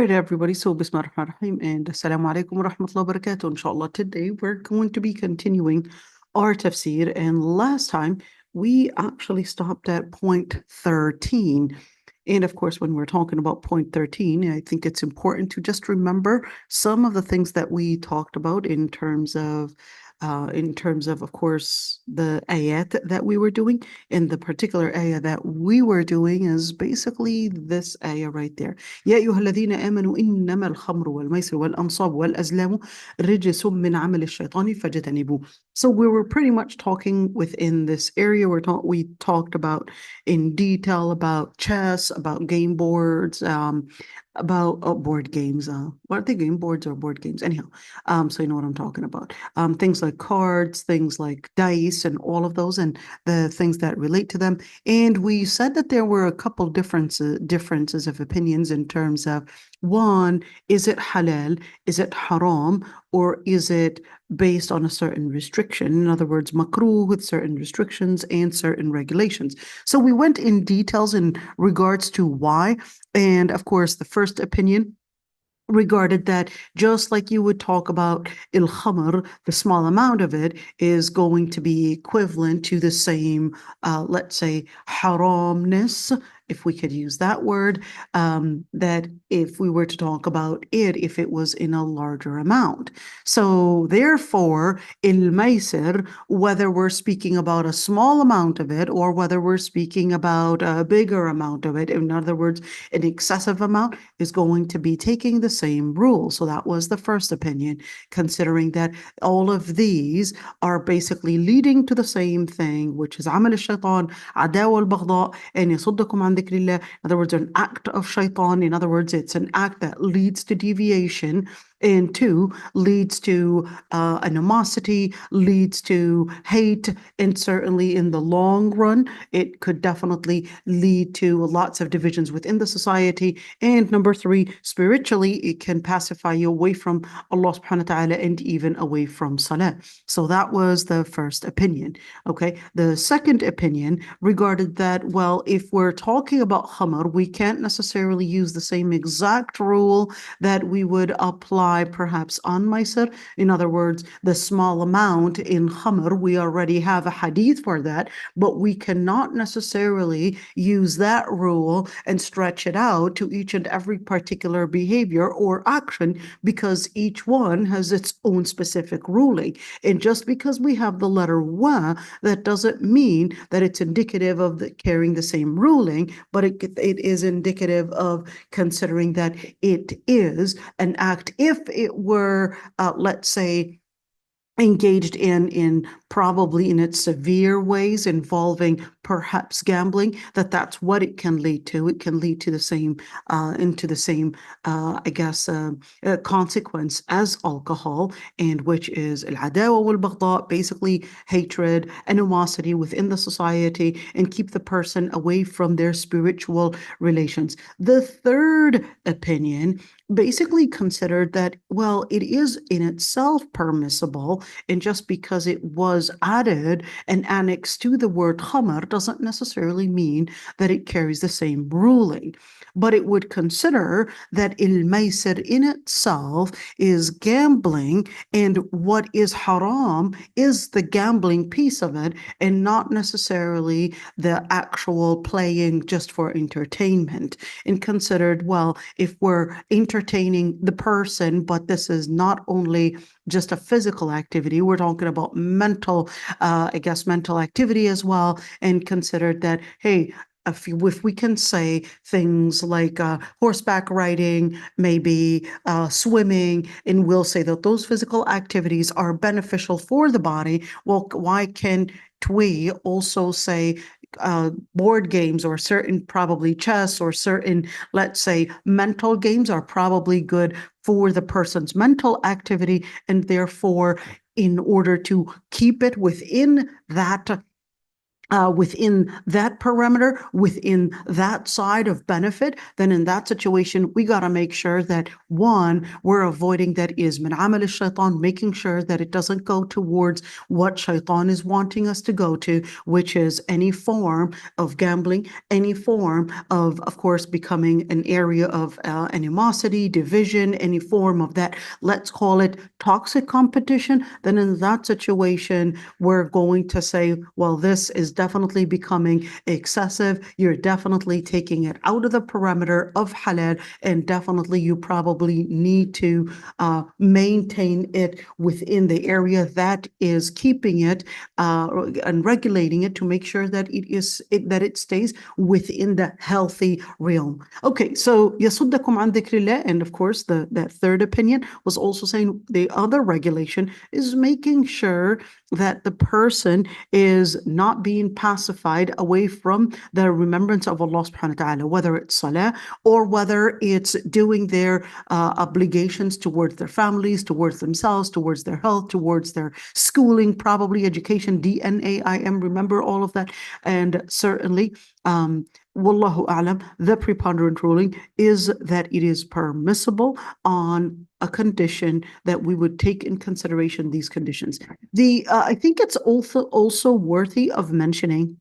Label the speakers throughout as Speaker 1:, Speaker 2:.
Speaker 1: right, everybody. So, Bismillah ar-Rahman ar-Rahim and Assalamu alaikum wa rahmatullahi wa barakatuh. Inshallah, today we're going to be continuing our tafsir. And last time we actually stopped at point 13. And of course, when we're talking about point 13, I think it's important to just remember some of the things that we talked about of course, the ayat that we were doing. And the particular ayah that we were doing is basically this ayah right there. يا أيها الذين آمنوا إنما الخمر والميسر والأنصاب والأزلام رجس من عمل الشيطان فاجتنبوه. So we were pretty much talking within this area. We talked about in detail about chess, about game boards, about board games. What are they, game boards or board games? Anyhow, so you know what I'm talking about. Things like cards, things like dice, and all of those, and the things that relate to them. And we said that there were a couple differences of opinions in terms of, one, is it halal, is it haram, or is it based on a certain restriction? In other words, makruh with certain restrictions and certain regulations. So we went in details in regards to why. And of course, the first opinion regarded that just like you would talk about il-khamr, the small amount of it is going to be equivalent to the same, let's say, haramness, if we could use that word, that if we were to talk about it, if it was in a larger amount. So therefore, il-maisir, whether we're speaking about a small amount of it or whether we're speaking about a bigger amount of it, in other words, an excessive amount, is going to be taking the same rule. So that was the first opinion, considering that all of these are basically leading to the same thing, which is عمل الشيطان عداوة البغضاء أن يصدكم عن ذكر الله. In other words, an act of shaitan. In other words, it's an act that leads to deviation. And two, leads to animosity, leads to hate, and certainly in the long run, it could definitely lead to lots of divisions within the society. And number three, spiritually, it can pacify you away from Allah subhanahu wa ta'ala and even away from salah. So that was the first opinion. Okay. The second opinion regarded that, well, if we're talking about khamr, we can't necessarily use the same exact rule that we would apply perhaps on maisir. In other words, the small amount in khamr, we already have a hadith for that, but we cannot necessarily use that rule and stretch it out to each and every particular behavior or action, because each one has its own specific ruling. And just because we have the letter wa, that doesn't mean that it's indicative of carrying the same ruling, but it is indicative of considering that it is an act. If it were, let's say, engaged in probably in its severe ways involving perhaps gambling, that's what it can lead to. It can lead to the same consequence as alcohol, and which is al-adawa wal-baghdha, basically hatred, animosity within the society, and keep the person away from their spiritual relations. The third opinion basically considered that, well, it is in itself permissible, and just because it was added and annexed to the word khamr doesn't necessarily mean that it carries the same ruling. But it would consider that il-maisir in itself is gambling, and what is haram is the gambling piece of it, and not necessarily the actual playing just for entertainment. And considered, well, if we're entertaining the person, but this is not only just a physical activity, we're talking about mental activity as well, and considered that, hey, if we can say things like horseback riding, maybe swimming, and we'll say that those physical activities are beneficial for the body, well, why can't we also say board games or certain, probably chess or certain, let's say, mental games are probably good for the person's mental activity, and therefore, in order to keep it within that within that parameter, within that side of benefit, then in that situation, we got to make sure that one, we're avoiding that is min amal al-shaytan, making sure that it doesn't go towards what shaitan is wanting us to go to, which is any form of gambling, any form of course, becoming an area of animosity, division, any form of that, let's call it toxic competition. Then in that situation, we're going to say, well, this is definitely becoming excessive. You're definitely taking it out of the parameter of halal, and definitely you probably need to maintain it within the area that is keeping it and regulating it to make sure that it stays within the healthy realm. Okay, so يصدكم عن ذكر الله, and of course that third opinion was also saying the other regulation is making sure that the person is not being pacified away from the remembrance of Allah subhanahu wa ta'ala, whether it's salah or whether it's doing their obligations towards their families, towards themselves, towards their health, towards their schooling, probably education, DNA, IM, remember all of that. And certainly, Wallahu a'lam, the preponderant ruling is that it is permissible on a condition that we would take in consideration these conditions. I think it's also worthy of mentioning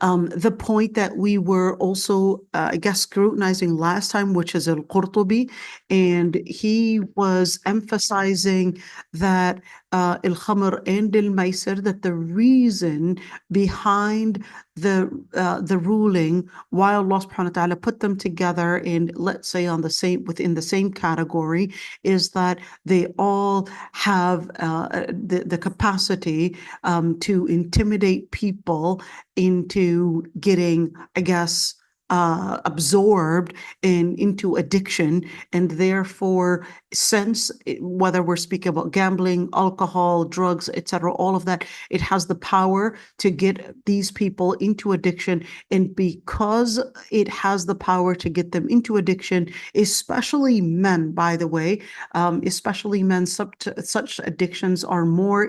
Speaker 1: the point that we were also, I guess, scrutinizing last time, which is al-Qurtubi, and he was emphasizing that al-Khamr and al-Maisir, that the reason behind the ruling, why Allah subhanahu wa ta'ala put them together in, let's say, within the same category, is that they all have the capacity to intimidate people into getting, I guess, absorbed into addiction, and therefore, whether we're speaking about gambling, alcohol, drugs, etc., all of that, it has the power to get these people into addiction. And because it has the power to get them into addiction, especially men, by the way, especially men, such addictions are more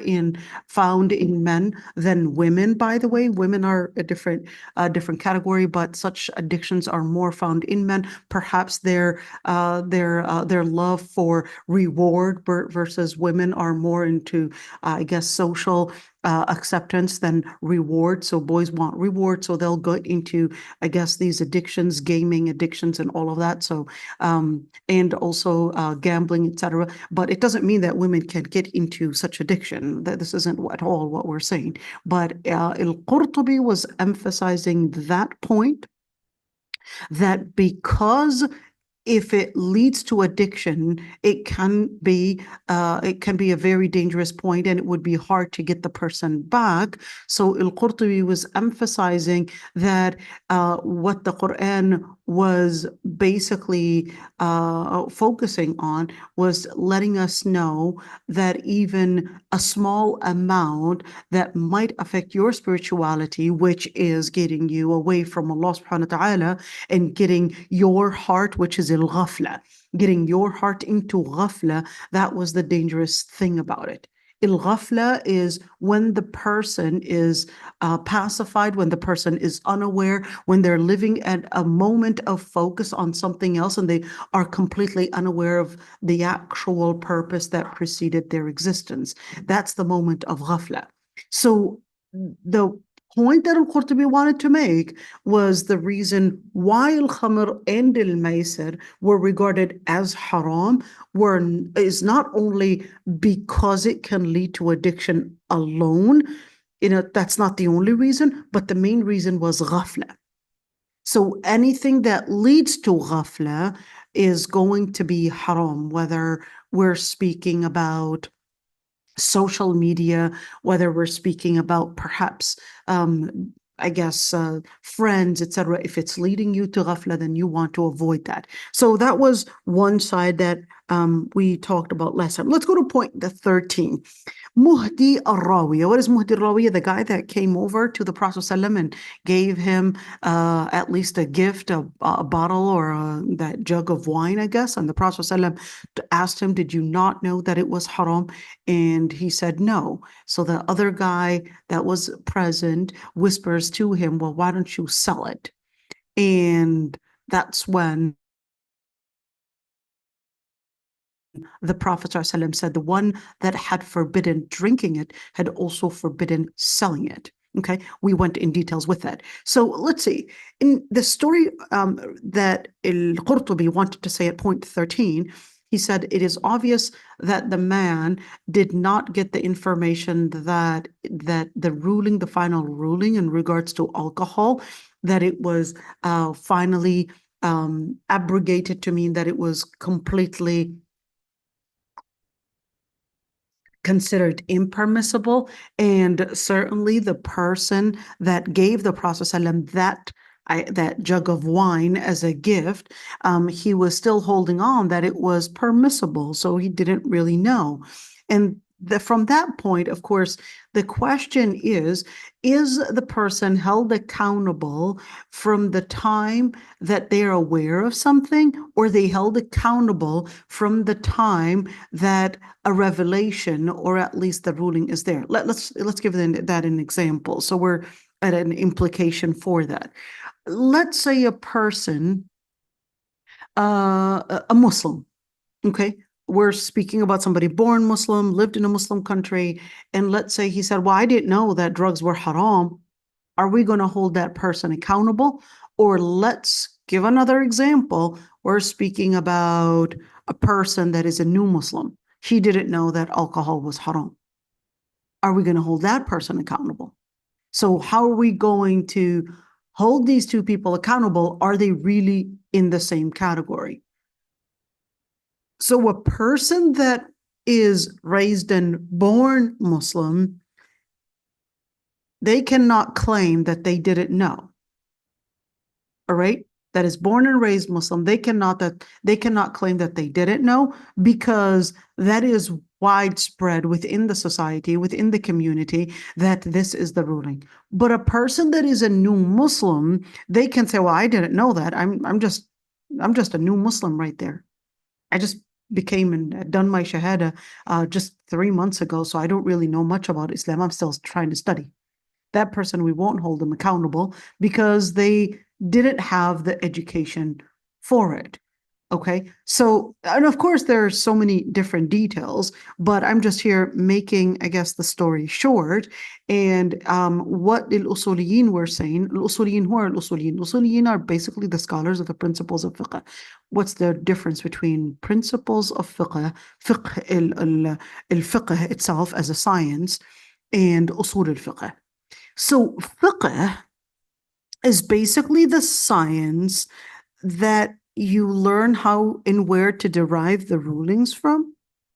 Speaker 1: found in men than women, by the way. Women are a different category, but such addictions are more found in men. Perhaps their love for reward versus women are more into, I guess, social acceptance than reward. So boys want reward, so they'll go into, I guess, these addictions, gaming addictions, and all of that. So and also gambling, etc. But it doesn't mean that women can get into such addiction. That this isn't at all what we're saying. But al-Qurtubi was emphasizing that point, that because if it leads to addiction, it can be a very dangerous point, and it would be hard to get the person back. So al-Qurtubi was emphasizing that what the Quran was basically focusing on was letting us know that even a small amount that might affect your spirituality, which is getting you away from Allah subhanahu wa ta'ala and getting your heart, which is al-ghafla, getting your heart into ghafla, that was the dangerous thing about it. Al-ghafla is when the person is pacified, when the person is unaware, when they're living at a moment of focus on something else, and they are completely unaware of the actual purpose that preceded their existence. That's the moment of ghafla. So the point that al-Qurtubi wanted to make was the reason why al-Khamr and al-Maisir were regarded as haram is not only because it can lead to addiction alone, that's not the only reason, but the main reason was ghafla. So anything that leads to ghafla is going to be haram, whether we're speaking about social media, whether we're speaking about perhaps, I guess, friends, etc. If it's leading you to ghafla, then you want to avoid that. So that was one side that we talked about last time. Let's go to point 13. Muhdi al-Rawiya. What is Muhdi al-Rawiya? The guy that came over to the Prophet ﷺ and gave him at least a gift, a bottle or that jug of wine, I guess. And the Prophet ﷺ asked him, did you not know that it was haram? And he said no. So the other guy that was present whispers to him, well, why don't you sell it? And that's when the Prophet ﷺ said the one that had forbidden drinking it had also forbidden selling it. Okay, we went in details with that. So let's see. In the story that al-Qurtubi wanted to say at point 13, he said it is obvious that the man did not get the information that the ruling, the final ruling in regards to alcohol, that it was finally abrogated to mean that it was completely considered impermissible. And certainly the person that gave the Prophet ﷺ that jug of wine as a gift, he was still holding on that it was permissible. So he didn't really know. And from that point, of course, the question is the person held accountable from the time that they're aware of something, or they held accountable from the time that a revelation or at least the ruling is there? Let's give that an example. So we're at an implication for that. Let's say a person, a Muslim, okay? We're speaking about somebody born Muslim, lived in a Muslim country, and let's say he said, well, I didn't know that drugs were haram. Are we going to hold that person accountable? Or let's give another example. We're speaking about a person that is a new Muslim. He didn't know that alcohol was haram. Are we going to hold that person accountable? So how are we going to hold these two people accountable? Are they really in the same category? So a person that is raised and born Muslim, they cannot claim that they didn't know. All right? That is born and raised Muslim, they cannot claim that they didn't know, because that is widespread within the society, within the community, that this is the ruling. But a person that is a new Muslim, they can say, well, I didn't know that. I'm just a new Muslim right there. I just became and done my shahada just 3 months ago, so I don't really know much about Islam. I'm still trying to study. That person, we won't hold them accountable because they didn't have the education for it. Okay, so, and of course there are so many different details, but I'm just here making, I guess, the story short. And what the usuliyin were saying, usuliyin, who are usuliyin? Usuliyin are basically the scholars of the principles of fiqh. What's the difference between principles of fiqh, al-fiqh itself as a science, and usul al-fiqh? So fiqh is basically the science that you learn how and where to derive the rulings from.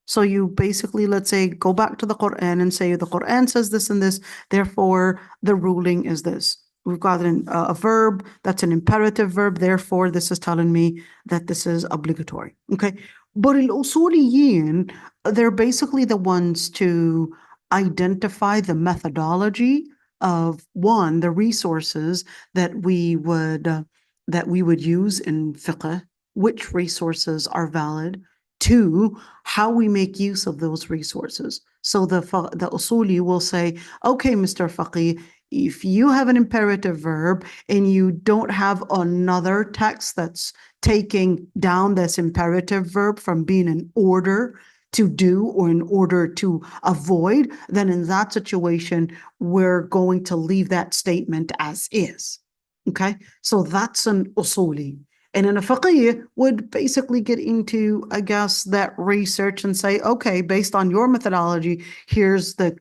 Speaker 1: So you basically, let's say, go back to the Quran and say, the Quran says this and this, therefore the ruling is this. We've got a verb, that's an imperative verb, therefore this is telling me that this is obligatory, okay? But al-usuliyin, they're basically the ones to identify the methodology of, one, the resources that we would use in fiqh, which resources are valid. Two, how we make use of those resources. So the usuli will say, okay, Mr. Faqih, if you have an imperative verb and you don't have another text that's taking down this imperative verb from being an order to do or in order to avoid, then in that situation, we're going to leave that statement as is. Okay, so that's an usuli. And then a faqih would basically get into, I guess, that research and say, okay, based on your methodology, here's the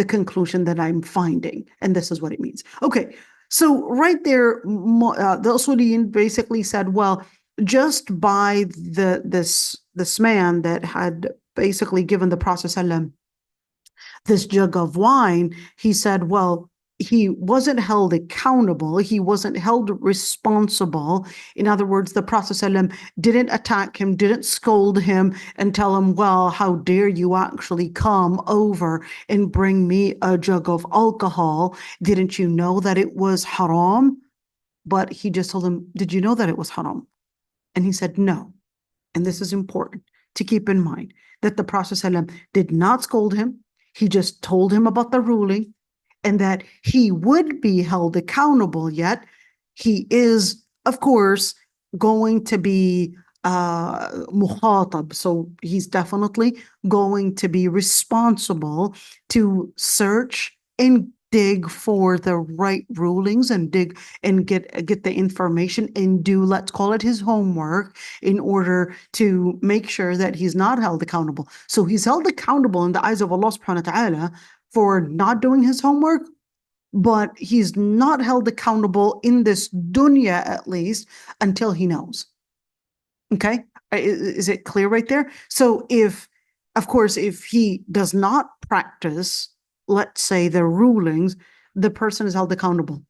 Speaker 1: conclusion that I'm finding, and this is what it means. Okay, so right there, the usuliyin basically said, well, just by this man that had basically given the Prophet ﷺ this jug of wine, he said, well, he wasn't held accountable. He wasn't held responsible. In other words, the Prophet ﷺ didn't attack him, didn't scold him and tell him, well, how dare you actually come over and bring me a jug of alcohol? Didn't you know that it was haram? But he just told him, did you know that it was haram? And he said, no. And this is important to keep in mind, that the Prophet ﷺ did not scold him. He just told him about the ruling, and that he would be held accountable, yet he is, of course, going to be mukhatab. So he's definitely going to be responsible to search and dig for the right rulings and dig and get the information and do, let's call it, his homework in order to make sure that he's not held accountable. So he's held accountable in the eyes of Allah subhanahu wa ta'ala for not doing his homework, but he's not held accountable in this dunya, at least, until he knows. Okay? Is it clear right there? So if, of course, if he does not practice, let's say, the rulings, the person is held accountable.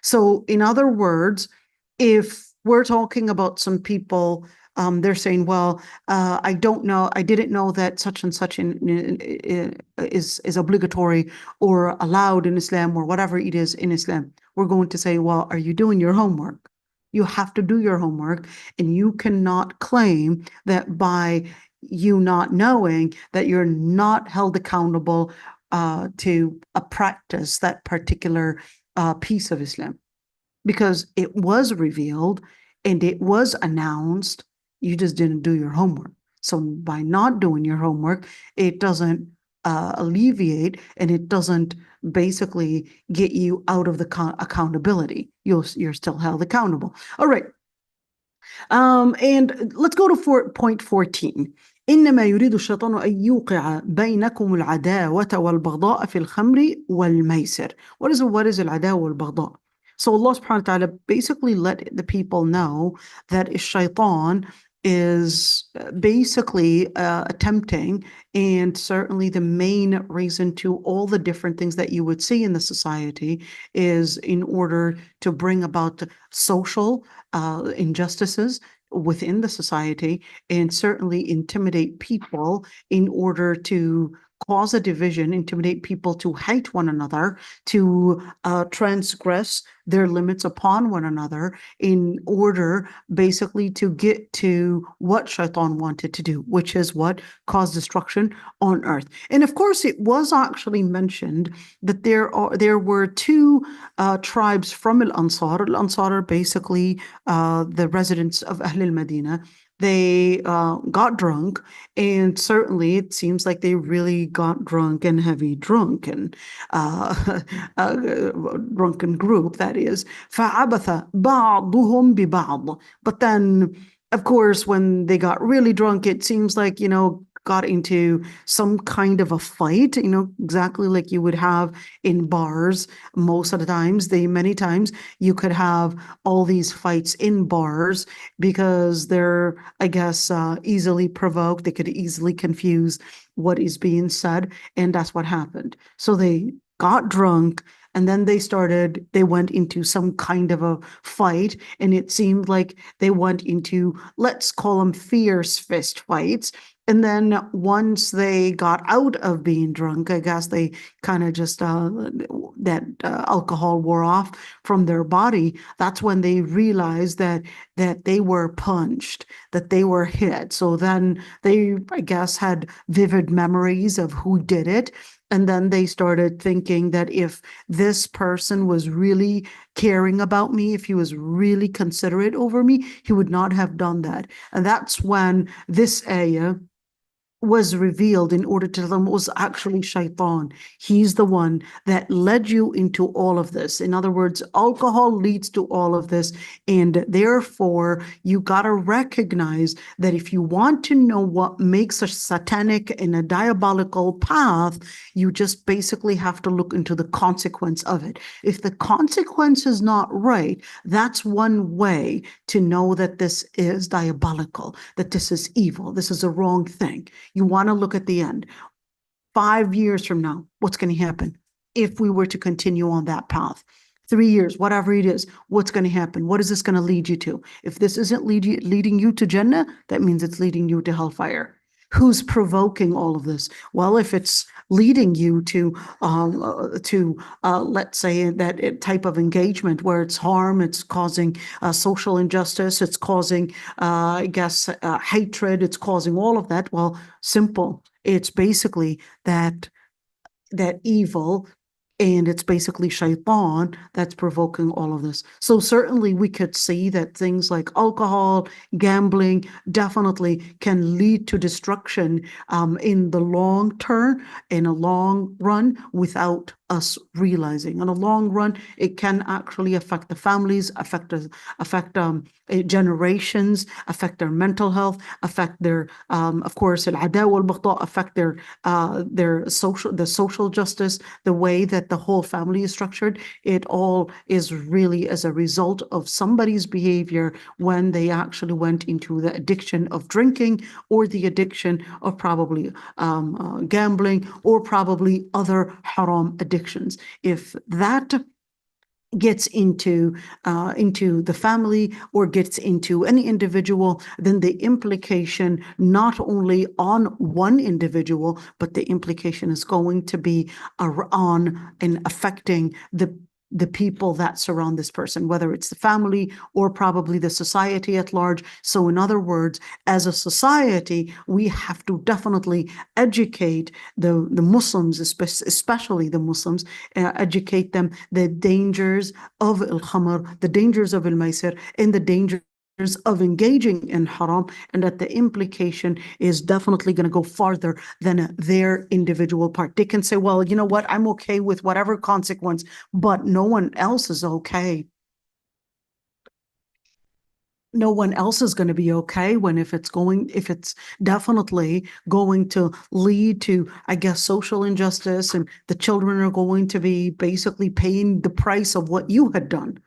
Speaker 1: So in other words, if we're talking about some people, they're saying, well, I didn't know that such and such is obligatory or allowed in Islam, or whatever it is in Islam. We're going to say, well, are you doing your homework? You have to do your homework, and you cannot claim that by you not knowing that you're not held accountable to practice that particular piece of Islam, because it was revealed and it was announced. You just didn't do your homework. So by not doing your homework, it doesn't alleviate, and it doesn't basically get you out of the accountability. You're still held accountable. All right. And let's go to point 14. إنما يريد الشيطان أن يوقع بينكم العداوة والبغضاء في الخمر والميسر. What is العداوة والبغضاء? So Allah subhanahu wa ta'ala basically let the people know that shaitan is basically attempting, and certainly the main reason to all the different things that you would see in the society is in order to bring about social injustices within the society, and certainly intimidate people in order to cause a division, intimidate people to hate one another, to transgress their limits upon one another, in order basically to get to what Shaitan wanted to do, which is what? Cause destruction on earth. And of course, it was actually mentioned that there were two tribes from Al-Ansar. Al-Ansar are basically the residents of Ahl al-Madinah. They got drunk, and certainly it seems like they really got drunk and heavy drunk, and drunken group, that is. فَعَبَثَ بَعْضُهُمْ بِبَعْضٍ. But then, of course, when they got really drunk, it seems like, got into some kind of a fight, exactly like you would have in bars. Most of the times, many times you could have all these fights in bars because they're, I guess, easily provoked. They could easily confuse what is being said, and that's what happened. So they got drunk, and then they went into some kind of a fight, and it seemed like they went into, let's call them fierce fist fights. And then once they got out of being drunk, I guess they kind of just, alcohol wore off from their body. That's when they realized that they were punched, that they were hit. So then they, I guess, had vivid memories of who did it. And then they started thinking that if this person was really caring about me, if he was really considerate over me, he would not have done that. And that's when this ayah was revealed, in order to tell them it was actually Shaitan. He's the one that led you into all of this. In other words, alcohol leads to all of this, and therefore you got to recognize that if you want to know what makes a satanic and a diabolical path, you just basically have to look into the consequence of it. If the consequence is not right, that's one way to know that this is diabolical, that this is evil, this is a wrong thing. You want to look at the end. 5 years from now, what's going to happen? if we were to continue on that path. 3 years, whatever it is, what's going to happen? What is this going to lead you to? If this isn't leading you to Jannah, that means it's leading you to hellfire. Who's provoking all of this? Well, if it's leading you to let's say that type of engagement where it's harm, it's causing social injustice, it's causing, hatred, it's causing all of that. Well, simple. It's basically that evil, and it's basically shaitan that's provoking all of this. So certainly we could see that things like alcohol, gambling definitely can lead to destruction in the long term, in a long run, without us realizing. In a long run, it can actually affect the families, affect generations, affect their mental health, affect their, of course, al-adawa wal-baghdha, affect the social justice, the way that the whole family is structured. It all is really as a result of somebody's behavior when they actually went into the addiction of drinking, or the addiction of probably gambling, or probably other haram addictions. If that gets into the family or gets into any individual, then the implication not only on one individual, but the implication is going to be on and affecting the people that surround this person, whether it's the family or probably the society at large. So in other words, as a society, we have to definitely educate the Muslims, especially the Muslims, educate them the dangers of al-khamr, the dangers of al-maisir, and the dangers of engaging in haram, and that the implication is definitely going to go farther than their individual part. They can say, well, you know what, I'm okay with whatever consequence, but no one else is okay. No one else is going to be okay if it's definitely going to lead to, I guess, social injustice, and the children are going to be basically paying the price of what you had done.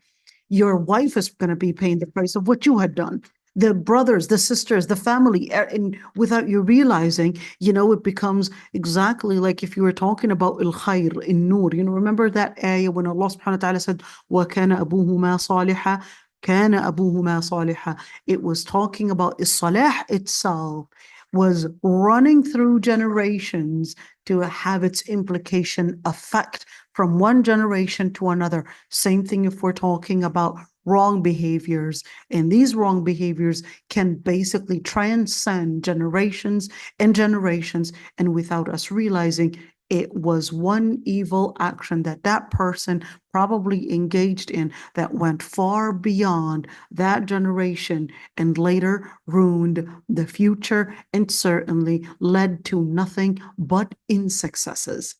Speaker 1: Your wife is going to be paying the price of what you had done. The brothers, the sisters, the family, and without you realizing, it becomes exactly like if you were talking about al-khair, in-nur. Remember that ayah when Allah subhanahu wa ta'ala said, وَكَانَ أَبُوهُمَا صَالِحًا, كَانَ أَبُوهُمَا صَالِحًا. It was talking about salah itself was running through generations to have its implication effect from one generation to another. Same thing if we're talking about wrong behaviors, and these wrong behaviors can basically transcend generations and generations, and without us realizing, it was one evil action that person probably engaged in that went far beyond that generation and later ruined the future, and certainly led to nothing but insuccesses.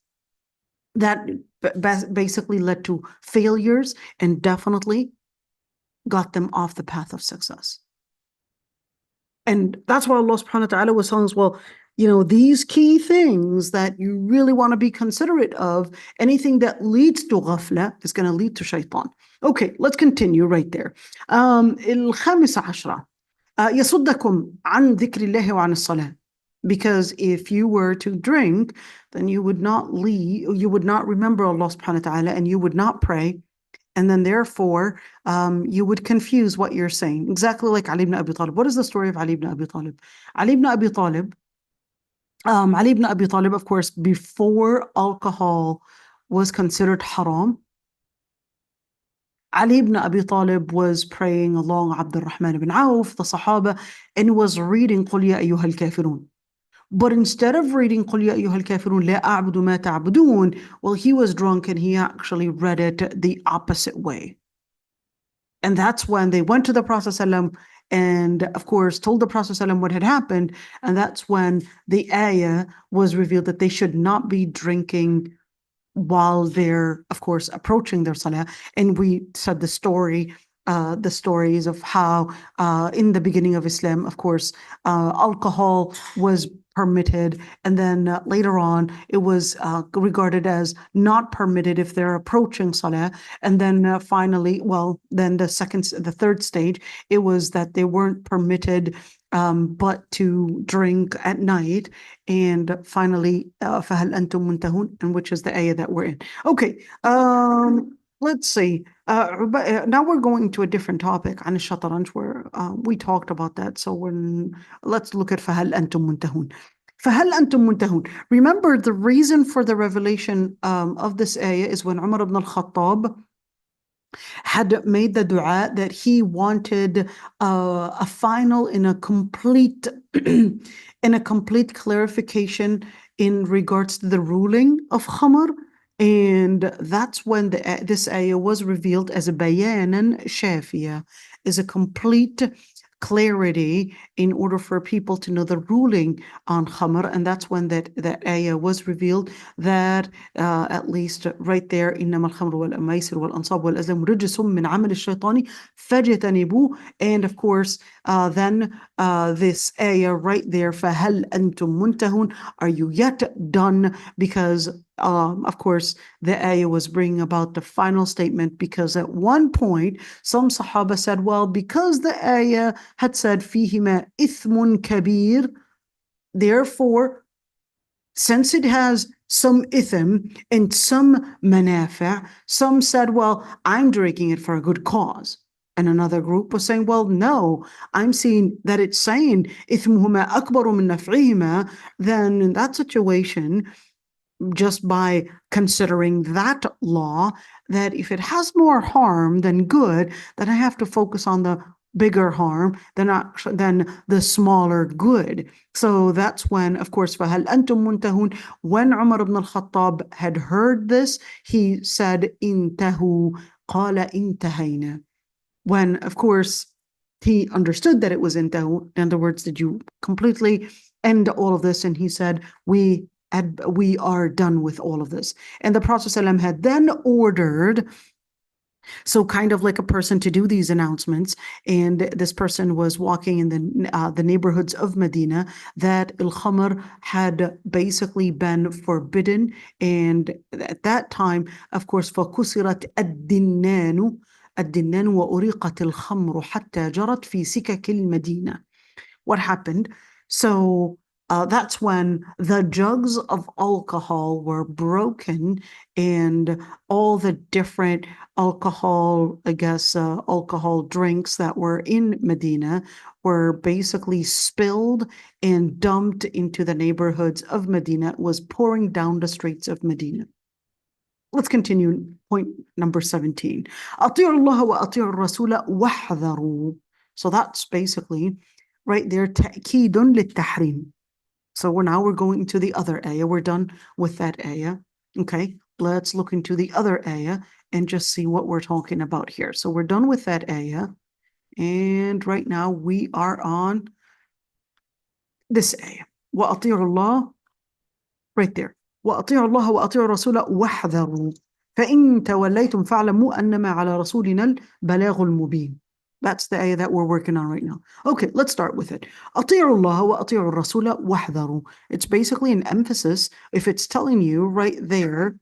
Speaker 1: That basically led to failures and definitely got them off the path of success. And that's why Allah subhanahu wa ta'ala was telling us, well, these key things that you really want to be considerate of, anything that leads to ghafla is going to lead to shaitan. Okay, let's continue right there. الخامس عشرة يصدكم عن ذكر الله وعن الصلاة. Because if you were to drink, then you would not remember Allah subhanahu wa ta'ala, and you would not pray. And then therefore, you would confuse what you're saying. Exactly like Ali ibn Abi Talib. What is the story of Ali ibn Abi Talib? Ali ibn Abi Talib, of course, before alcohol was considered haram, Ali ibn Abi Talib was praying along Abdurrahman ibn Auf, the Sahaba, and was reading قُلْ يَا أَيُّهَا الْكَافِرُونَ. But instead of reading قُلْ يَا أَيُّهَا الْكَافِرُونَ لَا أَعْبُدُ مَا تَعْبُدُونَ, well, he was drunk and he actually read it the opposite way. And that's when they went to the Prophet ﷺ and, of course, told the Prophet ﷺ what had happened. And that's when the ayah was revealed that they should not be drinking while they're, of course, approaching their salah. And we said the stories of how in the beginning of Islam, of course, alcohol was permitted, and then later on it was regarded as not permitted if they're approaching salah, and then finally, well, then the third stage, it was that they weren't permitted but to drink at night. And finally, فَهَلْ أَنْتُمْ مُنْتَهُونَ, and which is the ayah that we're in. Okay, let's see. Now we're going to a different topic, عن الشطرنج, where we talked about that. So let's look at فَهَلْ أَنْتُمْ مُنْتَهُونَ. فَهَلْ أَنْتُمْ مُنْتَهُونَ. Remember, the reason for the revelation of this ayah is when Umar ibn al-Khattab had made the dua that he wanted a final and a complete and a complete clarification in regards to the ruling of khamr. And that's when this ayah was revealed as a bayanan shafiya, as a complete clarity in order for people to know the ruling on khamr. And that's when that ayah was revealed, that at least right there, إنما الخمر والميسر والأنصاب والأزلام رجس من عمل الشيطان فاجتنبوه. And of course, then this ayah right there, فهل أنتم منتهون, are you yet done? Because of course, the ayah was bringing about the final statement, because at one point, some Sahaba said, well, because the ayah had said, فِيهِمَا إِثْمٌ كَبِيرٌ, therefore, since it has some ithim and some manafi', some said, well, I'm drinking it for a good cause. And another group was saying, well, no, I'm seeing that it's saying, إِثْمُهُمَا أَكْبَرُ مِنْ نَفْعِهِمَا. Then in that situation, just by considering that law, that if it has more harm than good, then I have to focus on the bigger harm than the smaller good. So that's when, of course, فَهَلْ أَنْتُمْ مُنْتَهُونَ, when Umar ibn al-Khattab had heard this, he said, انتهوا, قال انتهينا. When, of course, he understood that it was intahu, in other words, did you completely end all of this? And he said, we are done with all of this. And the Prophet ﷺ had then ordered, so kind of like a person to do these announcements, and this person was walking in the neighborhoods of Medina, that al-khamr had basically been forbidden. And at that time, of course, فَكُسِرَتْ الدِّنَّانُ وَأُرِقَتِ الْخَمْرُ حَتَّى جَرَتْ فِي سِكَكِ الْمَدِينَةِ. What happened? So that's when the jugs of alcohol were broken, and all the different alcohol, alcohol drinks that were in Medina were basically spilled and dumped into the neighborhoods of Medina. It was pouring down the streets of Medina. Let's continue. Point number 17. أطيعوا الله وأطيعوا الرسول واحذروا. So that's basically right there, تأكيد للتحريم. So we're going to the other ayah. We're done with that ayah. Okay, let's look into the other ayah and just see what we're talking about here. So we're done with that ayah. And right now we are on this ayah. وَأَطِيعُوا اللَّهَ, right there. وَأَطِيعُوا اللَّهَ وَأَطِيعُوا الرَّسُولَ وَاحْذَرُوا فَإِن تَوَلَّيْتُمْ فَاعْلَمُوا أَنَّمَا عَلَى رَسُولِنَا الْبَلَاغُ الْمُبِينُ. That's the ayah that we're working on right now. Okay, let's start with it. أطيعوا الله وأطيعوا الرسول واحذروا. It's basically an emphasis. If it's telling you right there,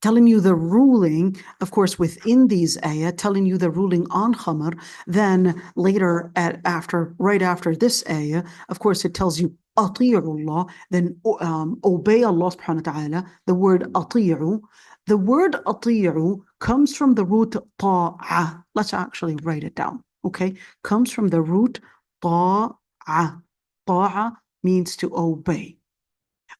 Speaker 1: telling you the ruling, of course, within these ayah, telling you the ruling on khamr, then later right after this ayah, of course, it tells you أطيعوا الله, then obey Allah subhanahu wa ta'ala. The word أطيعوا. The word أطيعوا comes from the root طاعة. Let's actually write it down, okay? Comes from the root طاعة. طاعة means to obey.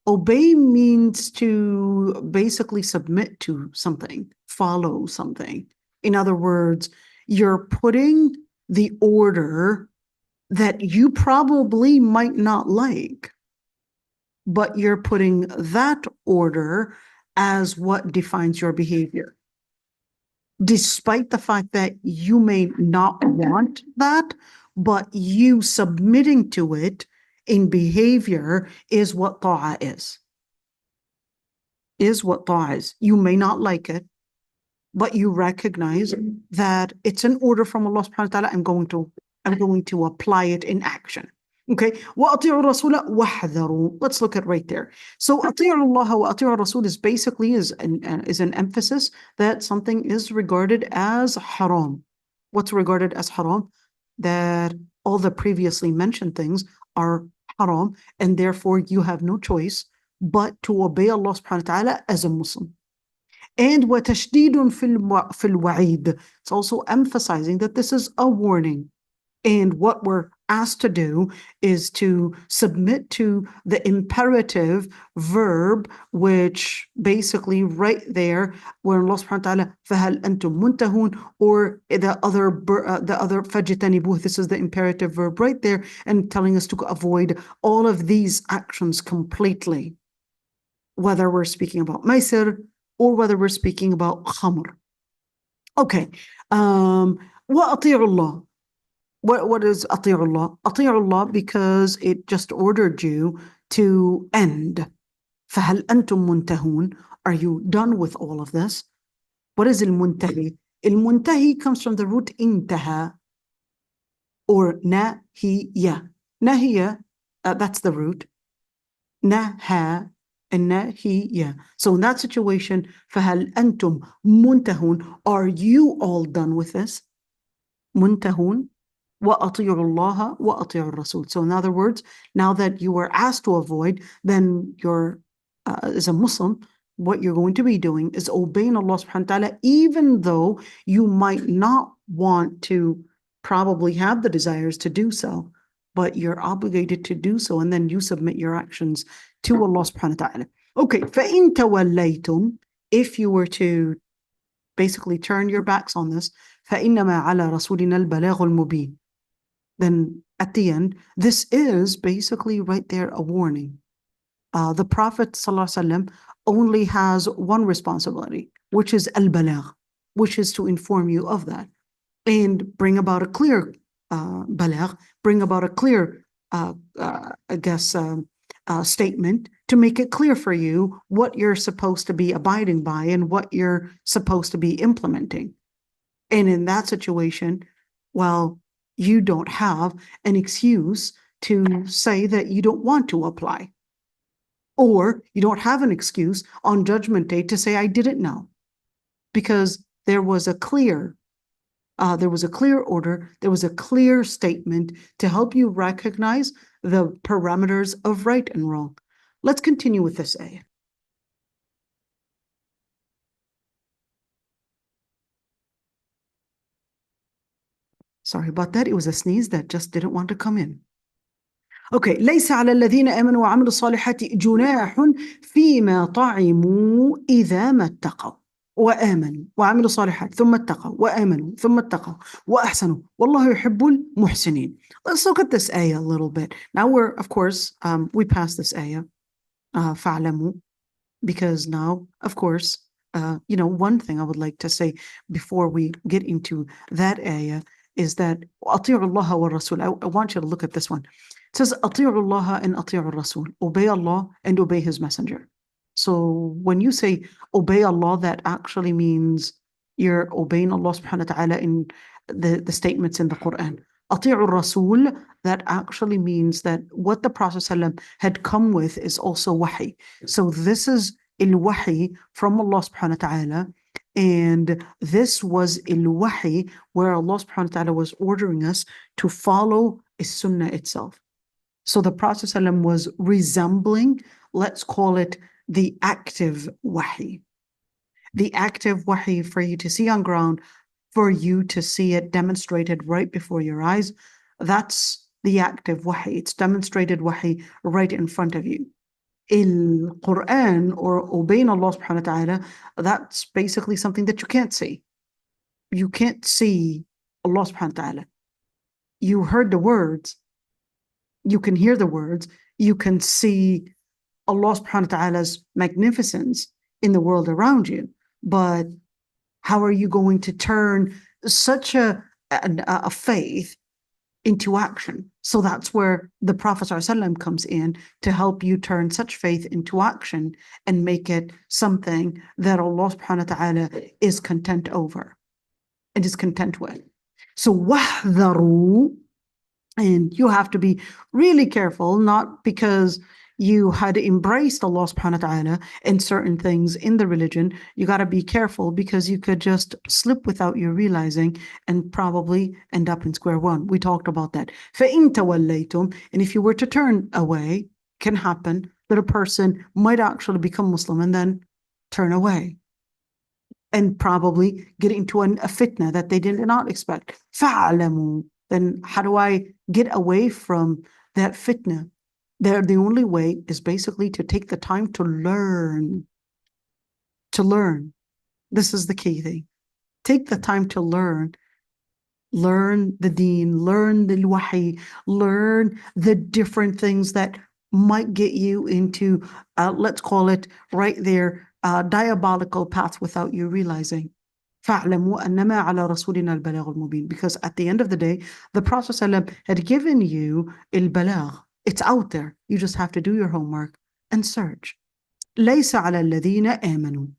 Speaker 1: Obey means to basically submit to something, follow something. In other words, you're putting the order that you probably might not like, but you're putting that order as what defines your behavior. Despite the fact that you may not want that, but you submitting to it in behavior is what ta'ah is. Is what ta'ah is. You may not like it, but you recognize that it's an order from Allah subhanahu wa ta'ala. I'm going to apply it in action. Okay, وَأَطِيعُوا الرَّسُولَ وَاحْذَرُوا. Let's look at right there. So أَطِيعُوا اللَّهَ وَأَطِيعُوا الرَّسُولَ is basically an emphasis that something is regarded as haram. What's regarded as haram? That all the previously mentioned things are haram, and therefore you have no choice but to obey Allah subhanahu wa ta'ala as a Muslim. And وَتَشْدِيدٌ فِي الْوَعِيدِ. It's also emphasizing that this is a warning. And what we're asked to do is to submit to the imperative verb, which basically right there, where Allah subhanahu wa ta'ala, فَهَلْ أَنْتُمْ مُنْتَهُونَ, or the other فَجْتَنِبُوهُ, this is the imperative verb right there, and telling us to avoid all of these actions completely, whether we're speaking about maisir or whether we're speaking about khamr. Okay. وَأَطِيعُ اللَّهِ. What is أطيع الله? أطيع Allah because it just ordered you to end. فهل أنتم منتهون? Are you done with all of this? What is المنتهي? المنتهي comes from the root انتهى or ناهية. ناهية, that's the root. نهى and ناهية. So in that situation, فهل أنتم منتهون? Are you all done with this? منتهون. وَأَطِيعُوا اللَّهَ وَأَطِيعُوا الرَّسُولَ. So in other words, now that you were asked to avoid, then you're, as a Muslim, what you're going to be doing is obeying Allah subhanahu wa ta'ala, even though you might not want to probably have the desires to do so, but you're obligated to do so, and then you submit your actions to Allah subhanahu wa ta'ala. Okay, فَإِن تَوَلَّيْتُمْ, if you were to basically turn your backs on this, فَإِنَّمَا عَلَى رَسُولِنَا الْبَلَاغُ الْمُبِينُ. Then at the end, this is basically right there a warning. The Prophet ﷺ only has one responsibility, which is al-balagh, which is to inform you of that and bring about a clear balagh, bring about a clear, statement to make it clear for you what you're supposed to be abiding by and what you're supposed to be implementing. And in that situation, well, you don't have an excuse to say that you don't want to apply. Or you don't have an excuse on Judgment Day to say, I didn't know. Because there was a clear order, there was a clear statement to help you recognize the parameters of right and wrong. Let's continue with this ayah. Sorry about that. It was a sneeze that just didn't want to come in. Okay. ليس على الذين آمنوا وعملوا الصالحات جناح فيما طعموا إذا ما اتقوا وآمنوا وعملوا الصالحات ثم اتقوا وآمنوا ثم اتقوا وأحسنوا والله يحب المحسنين. Let's look at this ayah a little bit. Now we're, of course, we passed this ayah, فاعلموا, because now, of course, one thing I would like to say before we get into that ayah is that أطيعوا الله والرسول. I want you to look at this one. It says أطيعوا الله and أطيعوا الرسول. Obey Allah and obey His Messenger. So when you say obey Allah, that actually means you're obeying Allah subhanahu wa ta'ala in the statements in the Quran. أطيعوا الرسول, that actually means that what the Prophet ﷺ had come with is also wahi. So this is al-wahi from Allah subhanahu wa ta'ala. And this was al-wahi where Allah subhanahu wa ta'ala was ordering us to follow a sunnah itself. So the Prophet ﷺ was resembling, let's call it the active wahi. The active wahi for you to see on ground, for you to see it demonstrated right before your eyes. That's the active wahi. It's demonstrated wahi right in front of you. Quran or obeying Allah subhanahu wa ta'ala, that's basically something that you can't see. You can't see Allah subhanahu wa ta'ala. You heard the words, you can hear the words, you can see Allah subhanahu wa ta'ala's magnificence in the world around you. But how are you going to turn such a faith into action? So that's where the Prophet ﷺ comes in to help you turn such faith into action and make it something that Allah subhanahu wa ta'ala is content over and is content with. So wahdharu, and you have to be really careful, not because you had embraced Allah subhanahu wa ta'ala in certain things in the religion, you got to be careful because you could just slip without you realizing and probably end up in square one. We talked about that. فَإِن تَوَلَّيْتُمْ, and if you were to turn away, can happen that a person might actually become Muslim and then turn away and probably get into a fitna that they did not expect. فَعْلَمُوا, then how do I get away from that fitna? The only way is basically to take the time to learn. To learn. This is the key thing. Take the time to learn. Learn the deen, learn the wahi, learn the different things that might get you into, let's call it right there, diabolical paths without you realizing. فَاعْلَمُوا أَنَّمَا عَلَى رَسُولِنَا الْبَلَاغُ الْمُبِينُ. Because at the end of the day, the Prophet ﷺ had given you al-balagh. It's out there. You just have to do your homework and search. لَيْسَ عَلَى الَّذِينَ آمَنُوا.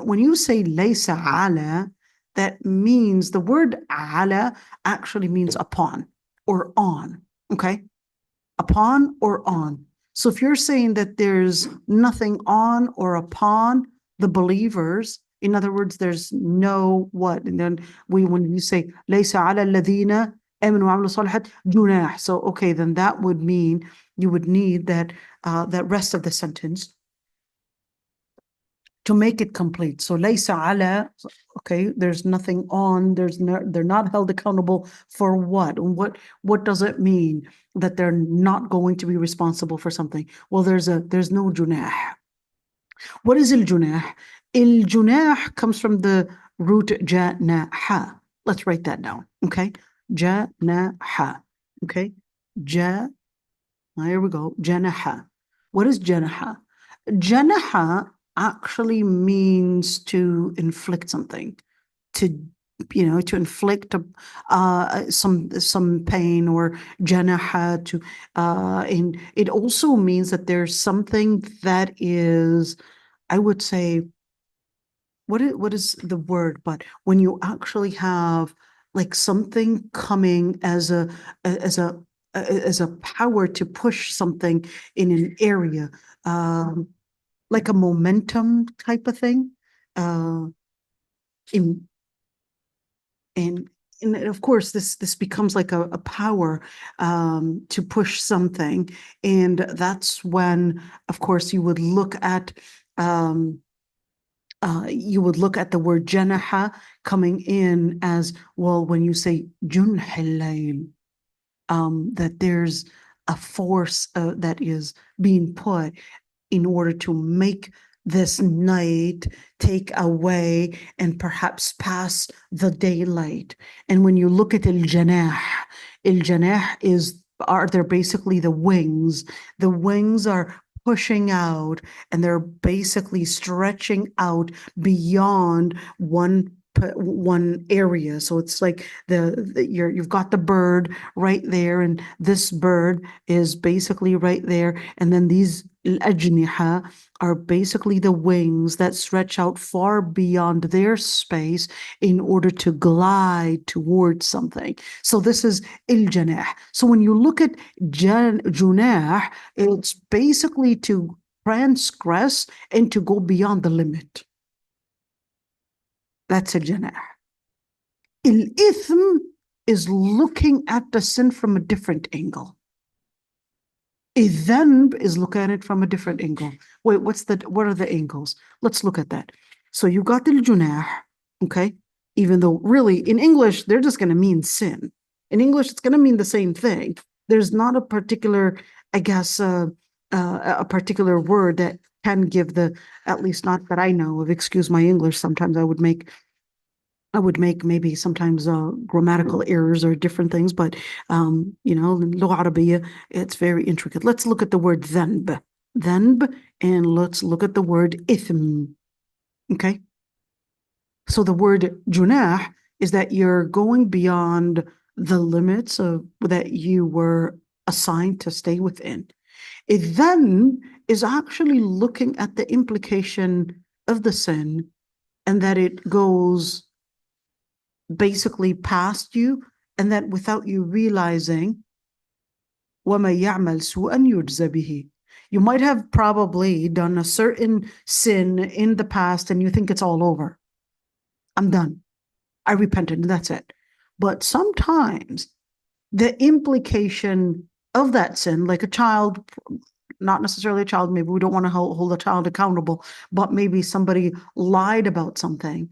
Speaker 1: When you say لَيْسَ عَلَى, that means the word ala actually means upon or on, okay? Upon or on. So if you're saying that there's nothing on or upon the believers, in other words, there's no what? And then when you say لَيْسَ عَلَى الَّذِينَ آمَنُوا وَعَمِلُوا الصَّالِحَاتِ جُنَاحٌ. So okay, then that would mean you would need that that rest of the sentence to make it complete. So لَيْسَ عَلَى, okay, there's nothing on, they're not held accountable for what? What does it mean that they're not going to be responsible for something? Well, there's no junah. What is il-junah? Il-junah comes from the root janaha. Let's write that down, okay? Janaha, okay? Here we go, janaha. What is janaha? Janaha actually means to inflict something, to inflict some pain, or janaha to and it also means that there's something that is, I would say, what is the word, but when you actually have like something coming as a power to push something in an area, like a momentum type of thing. And of course, this becomes like a power to push something. And that's when, of course, you would look at the word janaha coming in as well. When you say junhil, that there's a force that is being put in order to make this night take away and perhaps pass the daylight. And when you look at il-janah are they're basically the wings. The wings are pushing out, and they're basically stretching out beyond one area. So it's like you've got the bird right there, and this bird is basically right there, and then these al-ajniha are basically the wings that stretch out far beyond their space in order to glide towards something. So this is il-janah. So when you look at junah, it's basically to transgress and to go beyond the limit. That's a janah. Il-ithm is looking at the sin from a different angle. Dhanb is looking at it from a different angle. Wait, what are the angles? Let's look at that. So you got the junah, okay? Even though really in English, they're just going to mean sin. In English, it's going to mean the same thing. There's not a particular, I guess, a particular word that can give at least not that I know of, excuse my English, sometimes I would make maybe sometimes grammatical errors or different things, but in Lugha Arabiya, it's very intricate. Let's look at the word dhanb, and let's look at the word ithm. Okay, so the word junah is that you're going beyond the limits of that you were assigned to stay within. It then is actually looking at the implication of the sin, and that it goes basically past you, and that without you realizing, وَمَن يَعْمَلْ سُوءًا يُجْزَ بِهِ. You might have probably done a certain sin in the past and you think it's all over. I'm done. I repented and that's it. But sometimes the implication of that sin, like a child, not necessarily a child, maybe we don't want to hold a child accountable, but maybe somebody lied about something.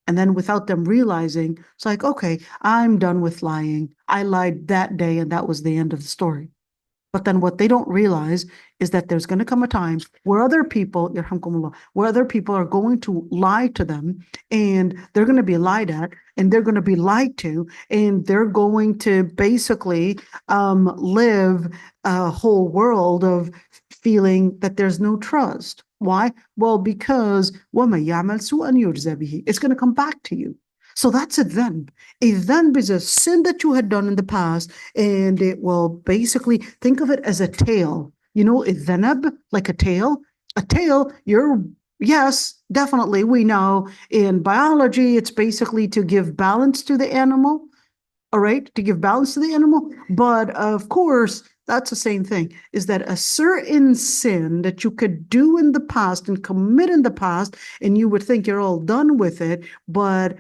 Speaker 1: And then without them realizing, it's like, okay, I'm done with lying. I lied that day and that was the end of the story. But then what they don't realize is that there's going to come a time where other people, where other people are going to lie to them and they're going to be lied at and they're going to be lied to and they're going to basically live a whole world of feeling that there's no trust. Why? Well, because وَمَن يَعْمَلْ سُوءًا يُجْزَ بِهِ. It's going to come back to you. So that's a dhanb. A dhanb is a sin that you had done in the past, and it will basically think of it as a tail. You know, a dhanab, like a tail. A tail, yes, definitely. We know in biology, it's basically to give balance to the animal. All right, to give balance to the animal. But of course, that's the same thing, is that a certain sin that you could do in the past and commit in the past, and you would think you're all done with it, but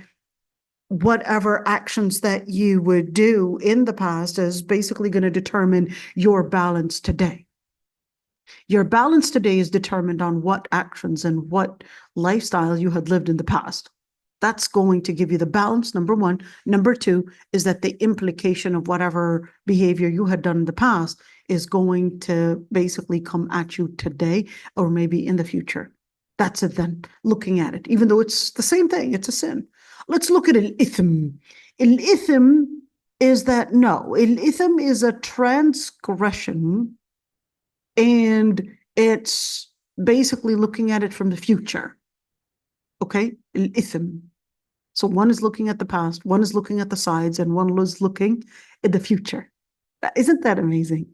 Speaker 1: whatever actions that you would do in the past is basically going to determine your balance today. Your balance today is determined on what actions and what lifestyle you had lived in the past. That's going to give you the balance, number one. Number two is that the implication of whatever behavior you had done in the past is going to basically come at you today or maybe in the future. That's it then, looking at it, even though it's the same thing, it's a sin. Let's look at al-ithm. Al-ithm is that, no, al-ithm is a transgression, and it's basically looking at it from the future. Okay, al-ithm. So one is looking at the past, one is looking at the sides, and one is looking at the future. Isn't that amazing?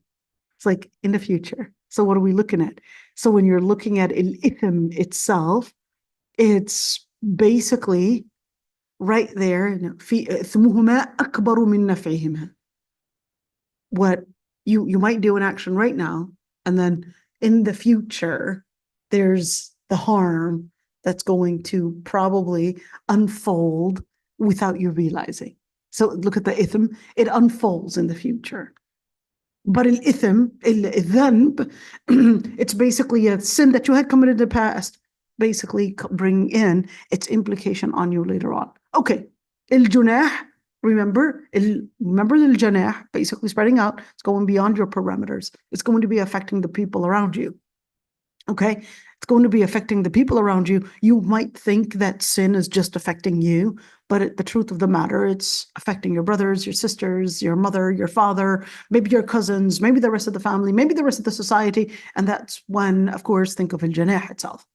Speaker 1: It's like in the future. So what are we looking at? So when you're looking at al-ithm itself, it's basically right there, what you might do an action right now, and then in the future, there's the harm that's going to probably unfold without you realizing. So look at the ithm, it unfolds in the future. But al-ithm, al-dhanb, it's basically a sin that you had committed in the past, basically bring in its implication on you later on. Okay, al-junah, remember al-janah, basically spreading out, it's going beyond your parameters. It's going to be affecting the people around you. Okay, it's going to be affecting the people around you. You might think that sin is just affecting you, but the truth of the matter, it's affecting your brothers, your sisters, your mother, your father, maybe your cousins, maybe the rest of the family, maybe the rest of the society. And that's when, of course, think of al-janah itself.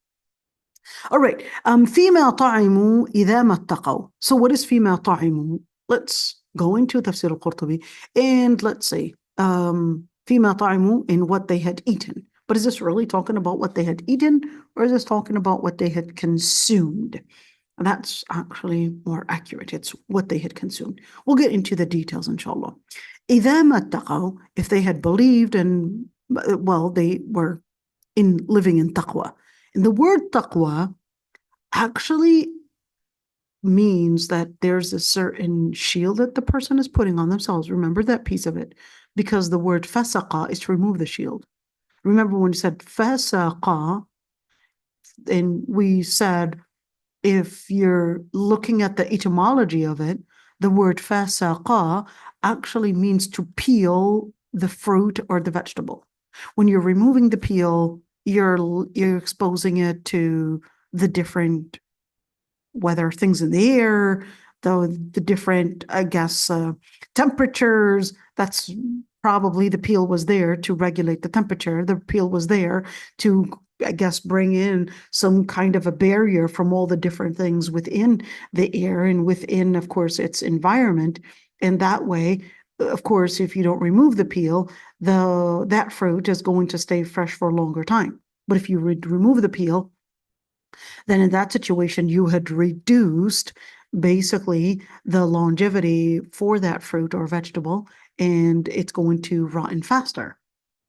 Speaker 1: All right. فيما طعموا إذا ما اتقوا. So what is فيما طعموا? Let's go into Tafseer al-Qurtubi and let's see. فيما طعموا, in what they had eaten. But is this really talking about what they had eaten, or is this talking about what they had consumed? And that's actually more accurate. It's what they had consumed. We'll get into the details, inshallah. إذا ما اتقوا, if they had believed and, well, they were living in taqwa. And the word taqwa actually means that there's a certain shield that the person is putting on themselves. Remember that piece of it, because the word fasaqa is to remove the shield. Remember when we said fasaqa, and we said, if you're looking at the etymology of it, the word fasaqa actually means to peel the fruit or the vegetable. When you're removing the peel, you're exposing it to the different, whether things in the air, the different, I guess, temperatures. That's probably the peel was there to regulate the temperature. The peel was there to, I guess, bring in some kind of a barrier from all the different things within the air and within, of course, its environment. And that way, of course, if you don't remove the peel, that fruit is going to stay fresh for a longer time. But if you remove the peel, then in that situation, you had reduced basically the longevity for that fruit or vegetable, and it's going to rotten faster.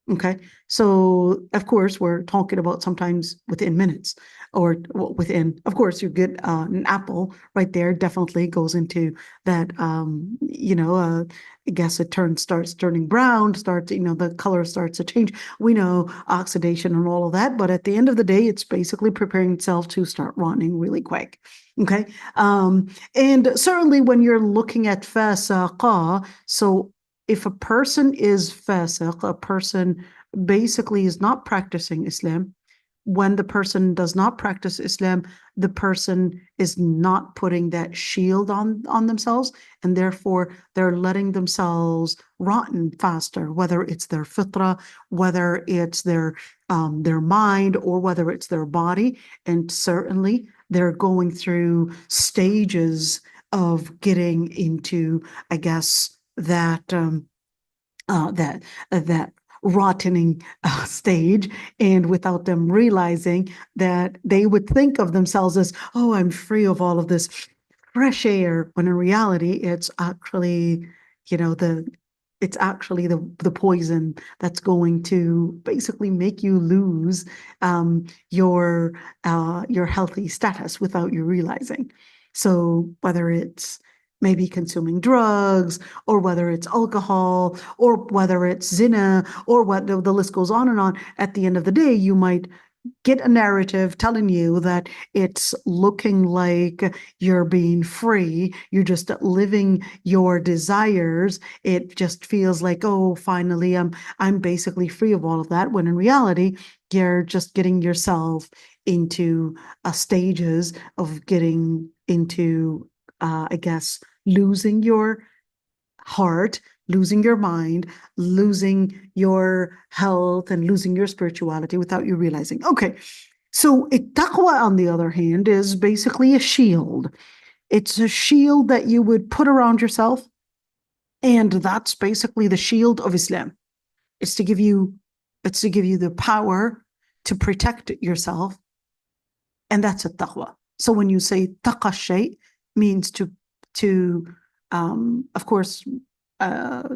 Speaker 1: Okay, so of course we're talking about sometimes within minutes or within, of course you get an apple right there definitely goes into that, I guess starts turning brown, starts, the color starts to change. We know oxidation and all of that, but at the end of the day, it's basically preparing itself to start rotting really quick. Okay, and certainly when you're looking at fasaqa, so if a person is fasiq, a person basically is not practicing Islam, when the person does not practice Islam, the person is not putting that shield on themselves, and therefore they're letting themselves rotten faster, whether it's their fitra, whether it's their mind, or whether it's their body. And certainly they're going through stages of getting into, I guess, that rottening stage, and without them realizing that they would think of themselves as, oh, I'm free of all of this fresh air, when in reality it's actually, the poison that's going to basically make you lose your healthy status without you realizing. So whether it's maybe consuming drugs, or whether it's alcohol, or whether it's zina, or what the list goes on and on, at the end of the day, you might get a narrative telling you that it's looking like you're being free, you're just living your desires. It just feels like, oh, finally I'm basically free of all of that, when in reality you're just getting yourself into stages of getting into, I guess, losing your heart, losing your mind, losing your health, and losing your spirituality without you realizing. Okay, so taqwa, on the other hand, is basically a shield. It's a shield that you would put around yourself, and that's basically the shield of Islam. It's to give you, the power to protect yourself, and that's a taqwa. So when you say taqa shay, means to of course, uh,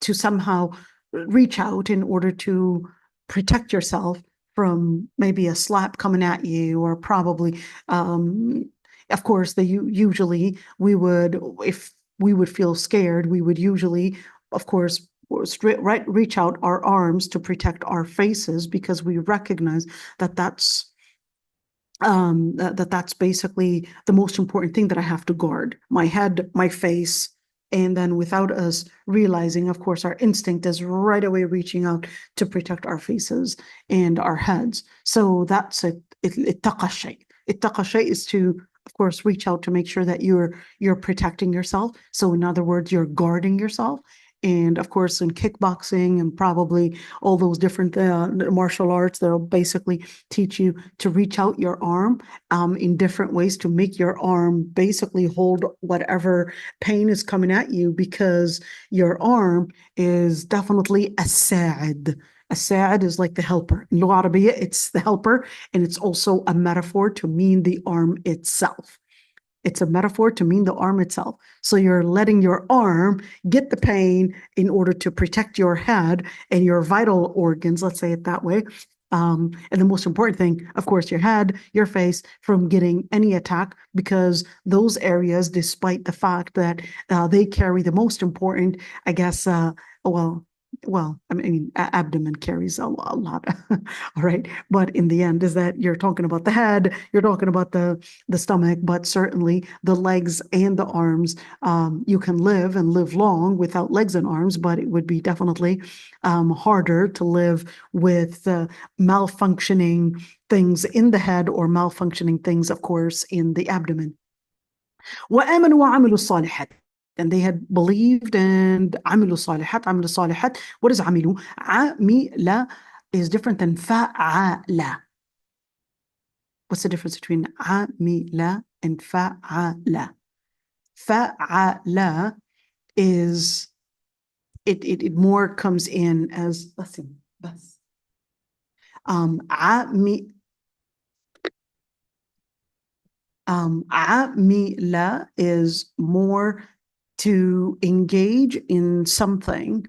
Speaker 1: to somehow reach out in order to protect yourself from maybe a slap coming at you, or probably, of course, usually we would, if we would feel scared, we would usually, of course, reach out our arms to protect our faces, because we recognize that that's basically the most important thing that I have to guard: my head, my face. And then without us realizing, of course, our instinct is right away reaching out to protect our faces and our heads. So that's it. Ittaqa shay. Ittaqa shay is to, of course, reach out to make sure that you're protecting yourself. So in other words, you're guarding yourself. And of course, in kickboxing and probably all those different martial arts, they'll basically teach you to reach out your arm in different ways to make your arm basically hold whatever pain is coming at you, because your arm is definitely a sa'id. A sa'id is like the helper. In Lugha Arabiya, it's the helper, and it's also a metaphor to mean the arm itself. It's a metaphor to mean the arm itself. So you're letting your arm get the pain in order to protect your head and your vital organs, let's say it that way. And the most important thing, of course, your head, your face, from getting any attack, because those areas, despite the fact that they carry the most important, I guess, I mean, abdomen carries a lot, all right. But in the end, is that you're talking about the head, you're talking about the stomach, but certainly the legs and the arms. You can live and live long without legs and arms, but it would be definitely harder to live with malfunctioning things in the head, or malfunctioning things, of course, in the abdomen. وآمنوا وعملوا الصالحات. And they had believed and عملوا الصالحات. عملوا الصالحات. What is عملوا? عمل is different than فعل. What's the difference between عمل and فعل? فعل is, it more comes in as, let's see, بس. عمل is more to engage in something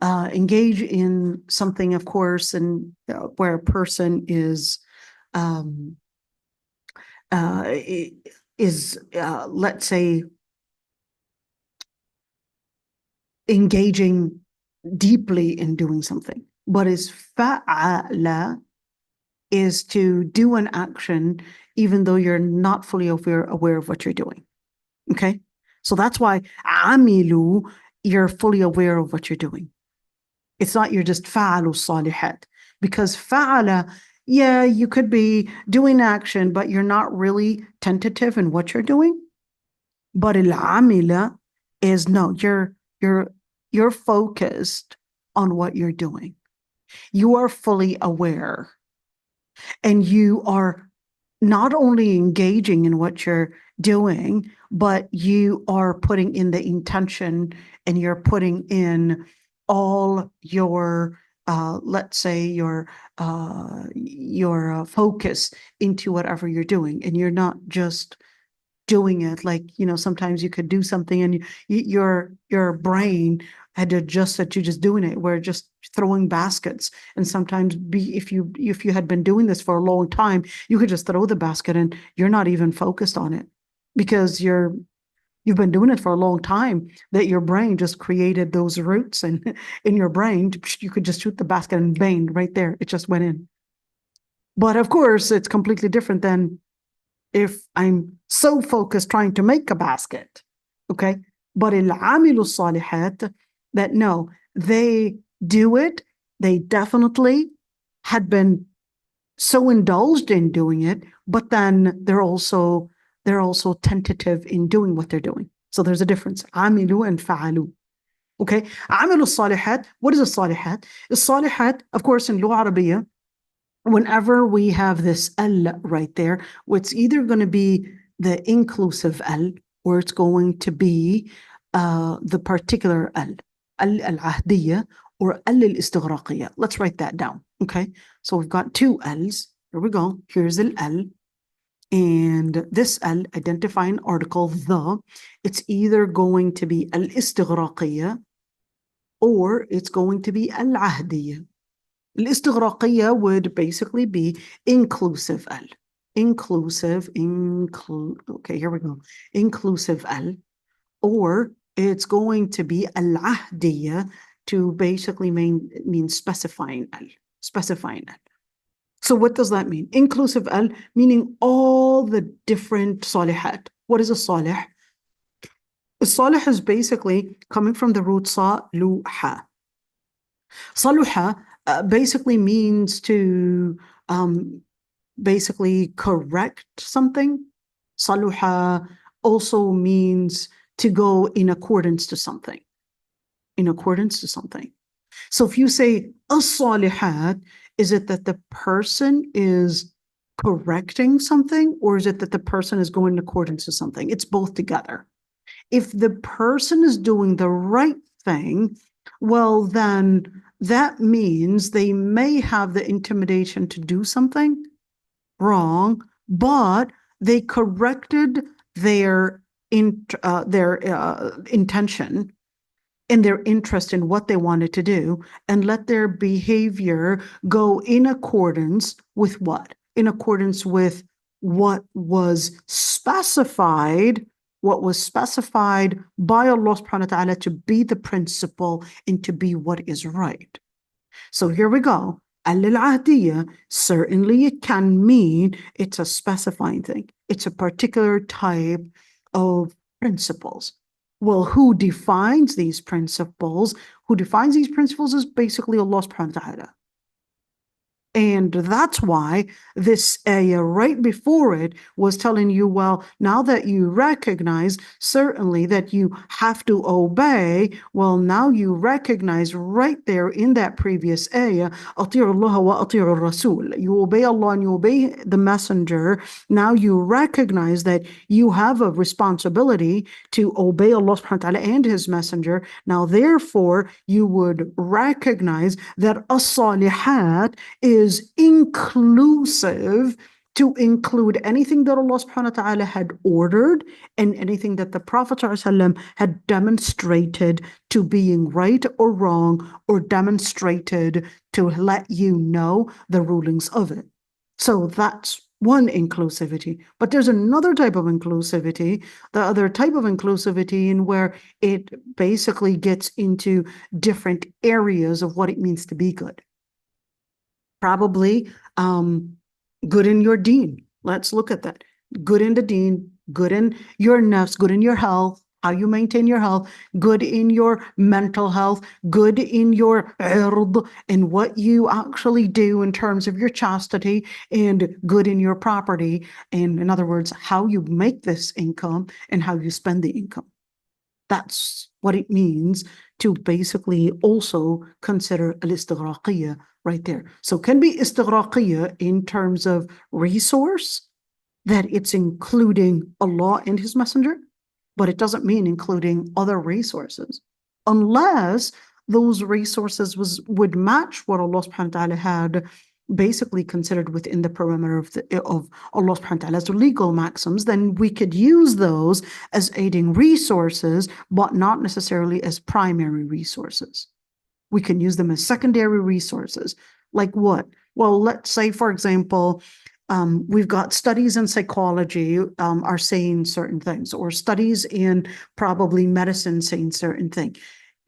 Speaker 1: engage in something, of course, and where a person is let's say, engaging deeply in doing something. But is fa'ala is to do an action even though you're not fully aware of what you're doing. Okay? So that's why amilu, you're fully aware of what you're doing. It's not you're just fa'alu salihat. Because fa'ala, yeah, you could be doing action, but you're not really tentative in what you're doing. But al-amila is no, you're focused on what you're doing. You are fully aware. And you are not only engaging in what you're doing, but you are putting in the intention and you're putting in all your, let's say, your focus into whatever you're doing. And you're not just doing it like, sometimes you could do something and your brain had to adjust that you're just doing it. We're just throwing baskets. And sometimes if you had been doing this for a long time, you could just throw the basket and you're not even focused on it because you've been doing it for a long time, that your brain just created those roots, and in your brain, you could just shoot the basket and bang, right there, it just went in. But of course, it's completely different than if I'm so focused trying to make a basket, okay? But al-amilu salihat, that no, they do it, they definitely had been so indulged in doing it, but then they're also tentative in doing what they're doing. So there's a difference, amilu and fa'alu. Okay, amilu salihat, what is a salihat? A salihat, of course, in Lugha Arabiya, whenever we have this al right there, it's either going to be the inclusive al, or it's going to be the particular al-ahdiyya, or al-istighraqiyya. Let's write that down, okay? So we've got two al's. Here we go. Here's al. And this al, identifying article, the, it's either going to be al-istighraqiyya, or it's going to be al-ahdiyya. Al-istighraqiyya would basically be inclusive al. Okay, here we go. Inclusive al. Or it's going to be al-ahdiyya, to basically mean specifying al. Specifying al. So what does that mean? Inclusive al, meaning all the different salihat. What is a salih? A salih is basically coming from the root saluha. Saluha basically means to basically correct something. Saluha also means to go in accordance to something. In accordance to something. So if you say as-salihat, is it that the person is correcting something, or is it that the person is going in accordance to something? It's both together. If the person is doing the right thing, well, then that means they may have the intimidation to do something wrong, but they corrected their intention and their interest in what they wanted to do, and let their behavior go in accordance with what? In accordance with what was specified by Allah subhanahu wa ta'ala to be the principle and to be what is right. So here we go. Al-ahdiyya, certainly it can mean it's a specifying thing. It's a particular type of principles. Well, who defines these principles? Who defines these principles is basically Allah subhanahu wa ta'ala. And that's why this ayah right before it was telling you, well, now that you recognize certainly that you have to obey, well, now you recognize right there in that previous ayah, أطيعوا الله وأطيعوا الرسول. You obey Allah and you obey the messenger. Now you recognize that you have a responsibility to obey Allah subhanahu wa ta'ala and his messenger. Now, therefore, you would recognize that as-salihat is inclusive to include anything that Allah subhanahu wa ta'ala had ordered and anything that the Prophet ﷺ had demonstrated to being right or wrong, or demonstrated to let you know the rulings of it. So that's one inclusivity. But there's another type of inclusivity, the other type of inclusivity in where it basically gets into different areas of what it means to be good. Probably good in your deen. Let's look at that. Good in the deen, good in your nafs, good in your health, how you maintain your health, good in your mental health, good in your ird, and what you actually do in terms of your chastity, and good in your property. And in other words, how you make this income and how you spend the income. That's what it means to basically also consider al-istighraqiyya right there. So can be istighraqiyya in terms of resource, that it's including Allah and His Messenger, but it doesn't mean including other resources, unless those resources would match what Allah subhanahu wa ta'ala had basically considered within the perimeter of Allah subhanahu wa ta'ala's legal maxims. Then we could use those as aiding resources, but not necessarily as primary resources. We can use them as secondary resources. Like what? Well, let's say, for example, we've got studies in psychology are saying certain things, or studies in probably medicine saying certain things.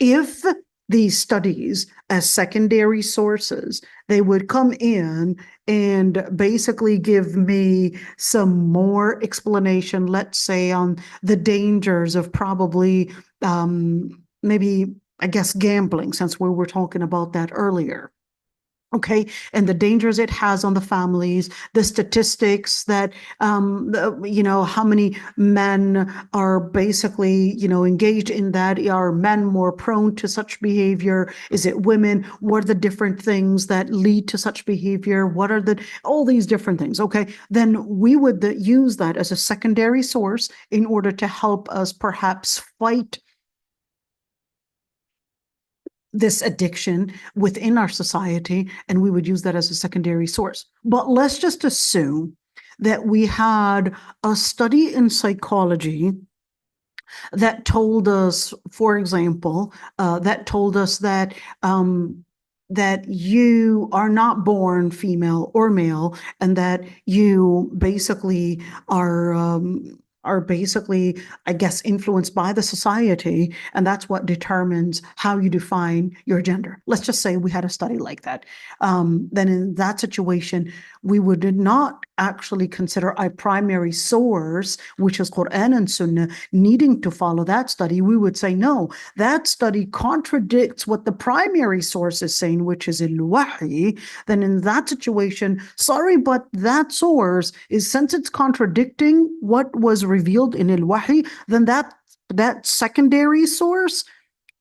Speaker 1: If these studies as secondary sources, they would come in and basically give me some more explanation, let's say, on the dangers of probably maybe, I guess, gambling, since we were talking about that earlier. Okay, and the dangers it has on the families, the statistics that, how many men are basically, engaged in that. Are men more prone to such behavior? Is it women? What are the different things that lead to such behavior? What are all these different things? Okay, then we would use that as a secondary source in order to help us perhaps fight this addiction within our society, and we would use that as a secondary source. But let's just assume that we had a study in psychology that told us, for example, that told us that that you are not born female or male, and that you basically are basically, I guess, influenced by the society, and that's what determines how you define your gender. Let's just say we had a study like that. Then in that situation, we would not actually consider a primary source, which is Quran and Sunnah, needing to follow that study. We would say, no, that study contradicts what the primary source is saying, which is al-Wahy. Then in that situation, sorry, but that source is, since it's contradicting what was revealed in al-Wahy, then that secondary source,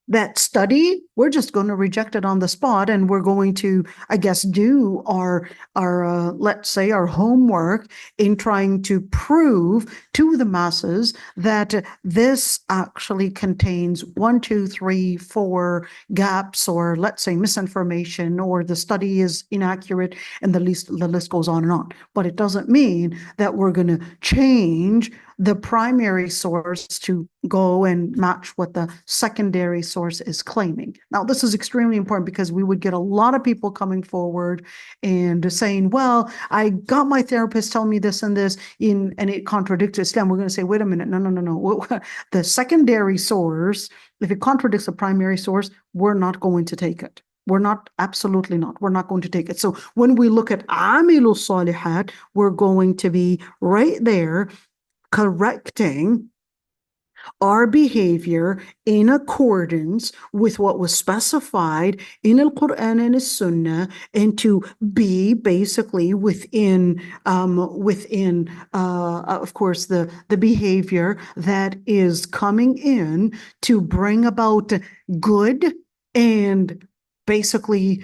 Speaker 1: that study, we're just going to reject it on the spot, and we're going to, I guess, do our let's say, our homework in trying to prove to the masses that this actually contains 1, 2, 3, 4 gaps, or let's say misinformation, or the study is inaccurate, and the list goes on and on. But it doesn't mean that we're going to change the primary source to go and match what the secondary source is claiming. Now, this is extremely important, because we would get a lot of people coming forward and saying, well, I got my therapist telling me this and this, and it contradicts Islam. We're going to say, wait a minute, no. The secondary source, if it contradicts the primary source, we're not going to take it. We're not, absolutely not. We're not going to take it. So when we look at Amilu Salihat, we're going to be right there correcting our behavior in accordance with what was specified in Al-Quran and As-Sunnah, and to be basically within of course, the behavior that is coming in to bring about good and basically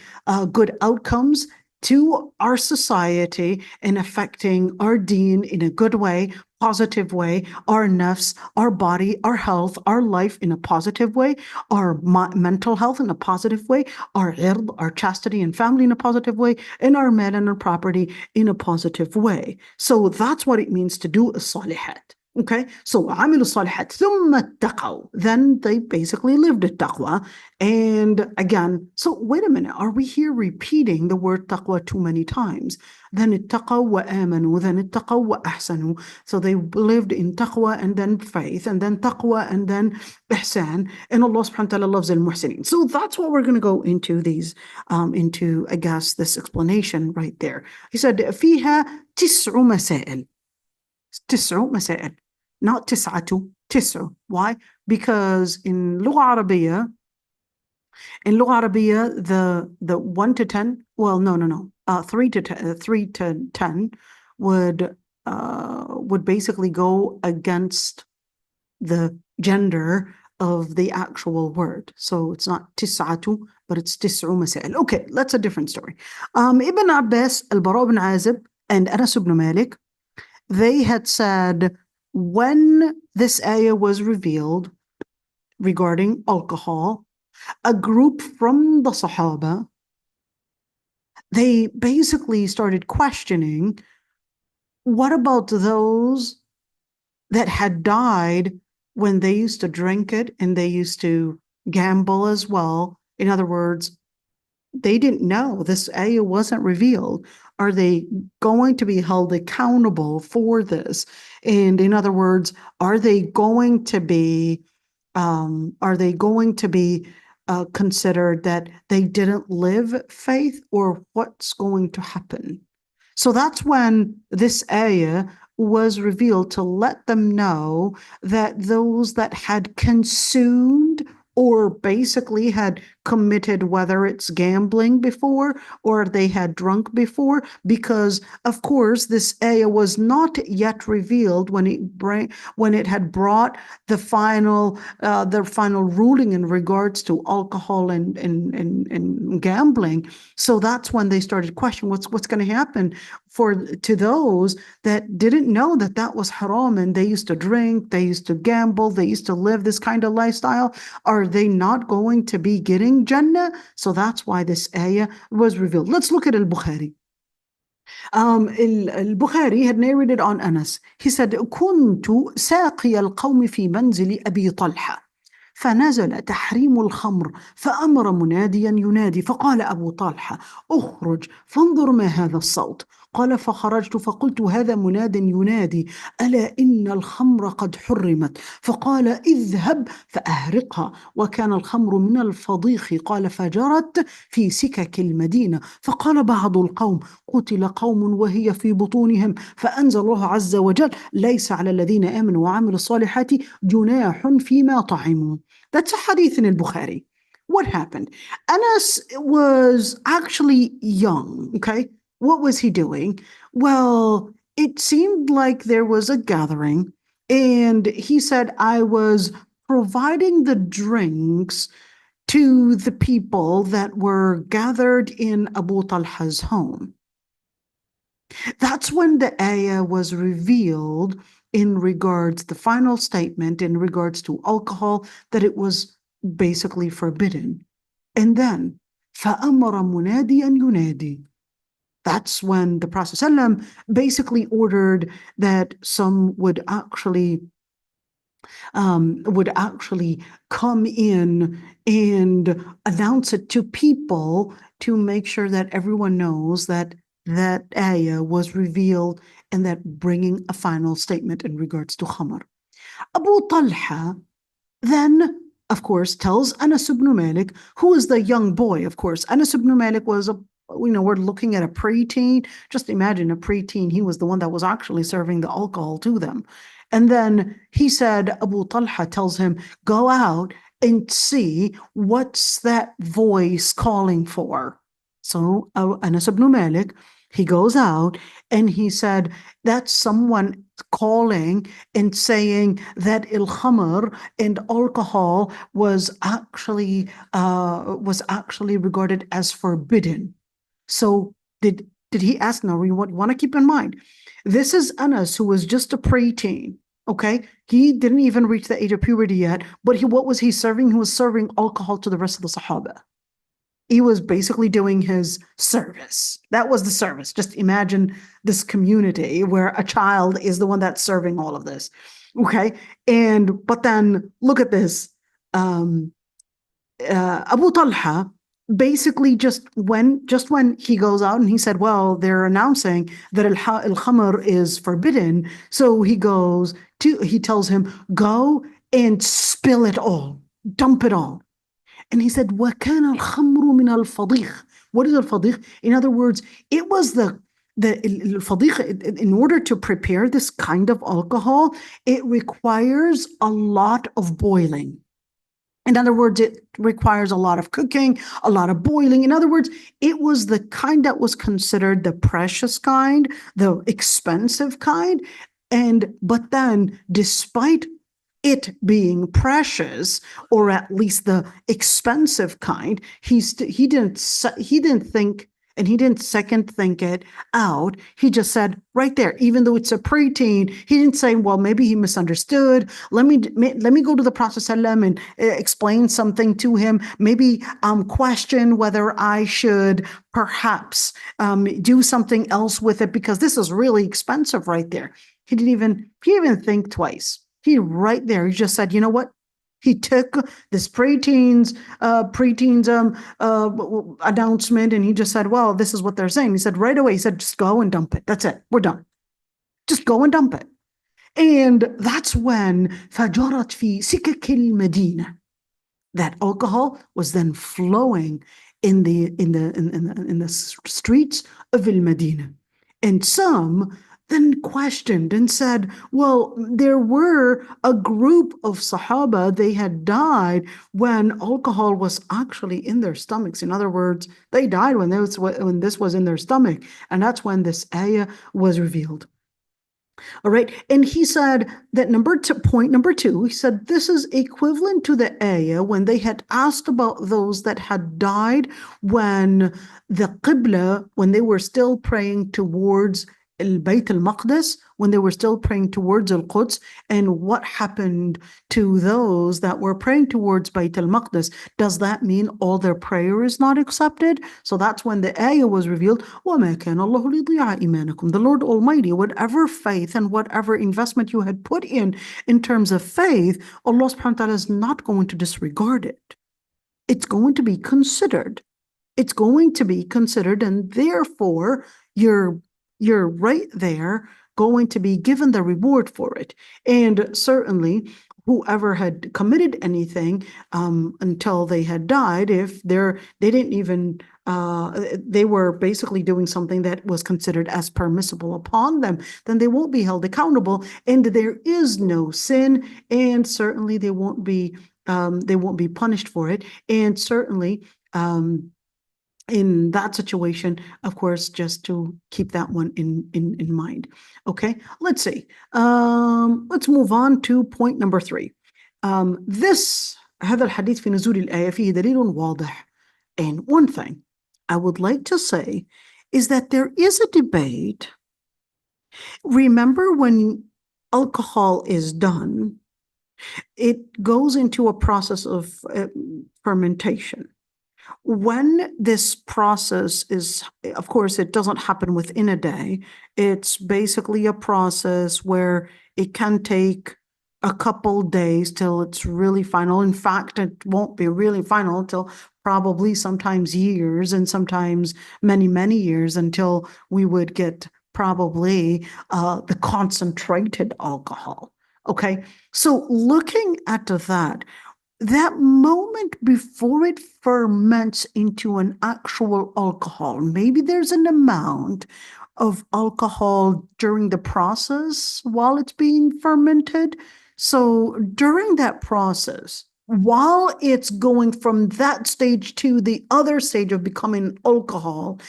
Speaker 1: good outcomes to our society, and affecting our deen in a good way, positive way, our nafs, our body, our health, our life in a positive way, our mental health in a positive way, our ird, our chastity and family in a positive way, and our mal and our property in a positive way. So that's what it means to do الصالحات. Okay, so عملوا الصالحات ثم اتقوا. Then they basically lived at taqwa. And again, so wait a minute, are we here repeating the word taqwa too many times? Then اتقوا وآمنوا, then اتقوا وأحسنوا. So they lived in taqwa and then faith and then taqwa and then ihsan. And Allah subhanahu wa ta'ala loves al-muhsinin. So that's what we're going to go into these, into, I guess, this explanation right there. He said, فيها 9 مسائل. 9 مسائل. Not تسعة, 9. Why? Because in لغة عربية, the 1 to 10, well, no. 3 to 10 would basically go against the gender of the actual word. So it's not تسعة, but it's 9 مسائل. Okay, that's a different story. Ibn Abbas, al-Bara ibn Azib, and Anas ibn Malik, they had said when this ayah was revealed regarding alcohol, a group from the Sahaba, they basically started questioning, what about those that had died when they used to drink it and they used to gamble as well? In other words, they didn't know, this ayah wasn't revealed. Are they going to be held accountable for this? And in other words, are they going to be considered that they didn't live faith, or what's going to happen? So that's when this ayah was revealed to let them know that those that had consumed or basically had committed, whether it's gambling before or they had drunk before, because of course this ayah was not yet revealed when it had brought the final ruling in regards to alcohol and gambling. So that's when they started questioning what's going to happen to those that didn't know that was haram, and they used to drink, they used to gamble, they used to live this kind of lifestyle. Are they not going to be getting Jannah? So that's why this ayah was revealed. Let's look at al-Bukhari. Al-Bukhari had narrated on Anas. He said, كنت ساقي القوم في منزل أبي طلحة فنزل تحريم الخمر فأمر مناديا ينادي فقال أبو طلحة اخرج فانظر ما هذا الصوت. قال فخرجت فقلت هذا مناد ينادي ألا إن الخمر قد حرمت. فقال اذهب فأهرقها. وكان الخمر من الفضيخ. قال فجرت في سكك المدينة. فقال بعض القوم قتل قوم وهي في بطونهم. فأنزل الله عز وجل ليس على الذين آمنوا وعملوا الصالحات جناح فيما طعموا. That's a hadith in al-Bukhari. What happened? Anas was actually young, okay? What was he doing? Well, it seemed like there was a gathering, and he said, I was providing the drinks to the people that were gathered in Abu Talha's home. That's when the ayah was revealed in regards, the final statement in regards to alcohol, that it was basically forbidden. And then, فَأَمَرَ مُنَادِيًا يُنَادِي. That's when the Prophet ﷺ basically ordered that some would actually come in and announce it to people to make sure that everyone knows that that ayah was revealed and that bringing a final statement in regards to khamr. Abu Talha then, of course, tells Anas ibn Malik, who is the young boy, of course. Anas ibn Malik was we're looking at a preteen. Just imagine a preteen. He was the one that was actually serving the alcohol to them. And then he said, Abu Talha tells him, go out and see what's that voice calling for. So Anas ibn Malik, he goes out and he said, that's someone calling and saying that il-khamr and alcohol was actually regarded as forbidden. So did did he ask? No, you want to keep in mind, this is Anas, who was just a preteen. Okay, he didn't even reach the age of puberty yet, but what was he serving? He was serving alcohol to the rest of the Sahaba. He was basically doing his service. That was the service. Just imagine this community where a child is the one that's serving all of this. Okay, but then look at this. Abu Talha basically just when he goes out and he said, well, they're announcing that al-khamr is forbidden. So he tells him, go and spill it all, dump it all. And he said, وَكَانَ الْخَمْرُ مِنَ الْفَضِيخ. What is al-fadikh? In other words, it was the al-fadikh. In order to prepare this kind of alcohol, it requires a lot of boiling. In other words, it requires a lot of cooking, a lot of boiling. In other words, it was the kind that was considered the precious kind, the expensive kind. But then, despite it being precious, or at least the expensive kind, he didn't think, and he didn't second think it out. He just said right there, even though it's a preteen, he didn't say, well, maybe he misunderstood. Let me go to the Prophet ﷺ and explain something to him. Maybe question whether I should perhaps do something else with it, because this is really expensive right there. He didn't even think twice. He just said, you know what? He took this preteen's announcement, and he just said, well, this is what they're saying. He said right away, he said, just go and dump it. That's it. We're done. Just go and dump it. And that's when فَجَرَتْ فِي سِكَكِ الْمَدِينَةِ. That alcohol was then flowing in the streets of al-Madinah. And some then questioned and said, well, there were a group of Sahaba, they had died when alcohol was actually in their stomachs. In other words, they died when this was in their stomach. And that's when this ayah was revealed. All right. And he said that point number two, he said this is equivalent to the ayah when they had asked about those that had died when the Qibla, when they were still praying towards al-Bayt al-Maqdis, when they were still praying towards al-Quds, and what happened to those that were praying towards Bayt al-Maqdis. Does that mean all their prayer is not accepted? So that's when the ayah was revealed. وَمَا كَانَ اللَّهُ لِيُضِيعَ إِيمَانَكُمْ. The Lord Almighty, whatever faith and whatever investment you had put in terms of faith, Allah subhanahu wa ta'ala is not going to disregard it. It's going to be considered. It's going to be considered, and therefore you're right there going to be given the reward for it. And certainly whoever had committed anything until they had died, if they didn't even they were basically doing something that was considered as permissible upon them, then they won't be held accountable, and there is no sin, and certainly they won't be punished for it. And certainly in that situation, of course, just to keep that one in mind. Okay, let's see. Let's move on to point number 3. هذا الحديث في نزول الآية فيه دليل واضح. And one thing I would like to say is that there is a debate. Remember, when alcohol is done, it goes into a process of fermentation. When this process is, of course, it doesn't happen within a day. It's basically a process where it can take a couple days till it's really final. In fact, it won't be really final until probably sometimes years, and sometimes many, many years, until we would get probably the concentrated alcohol. Okay, so looking at that moment before it ferments into an actual alcohol, maybe there's an amount of alcohol during the process while it's being fermented. So during that process, while it's going from that stage to the other stage of becoming alcohol,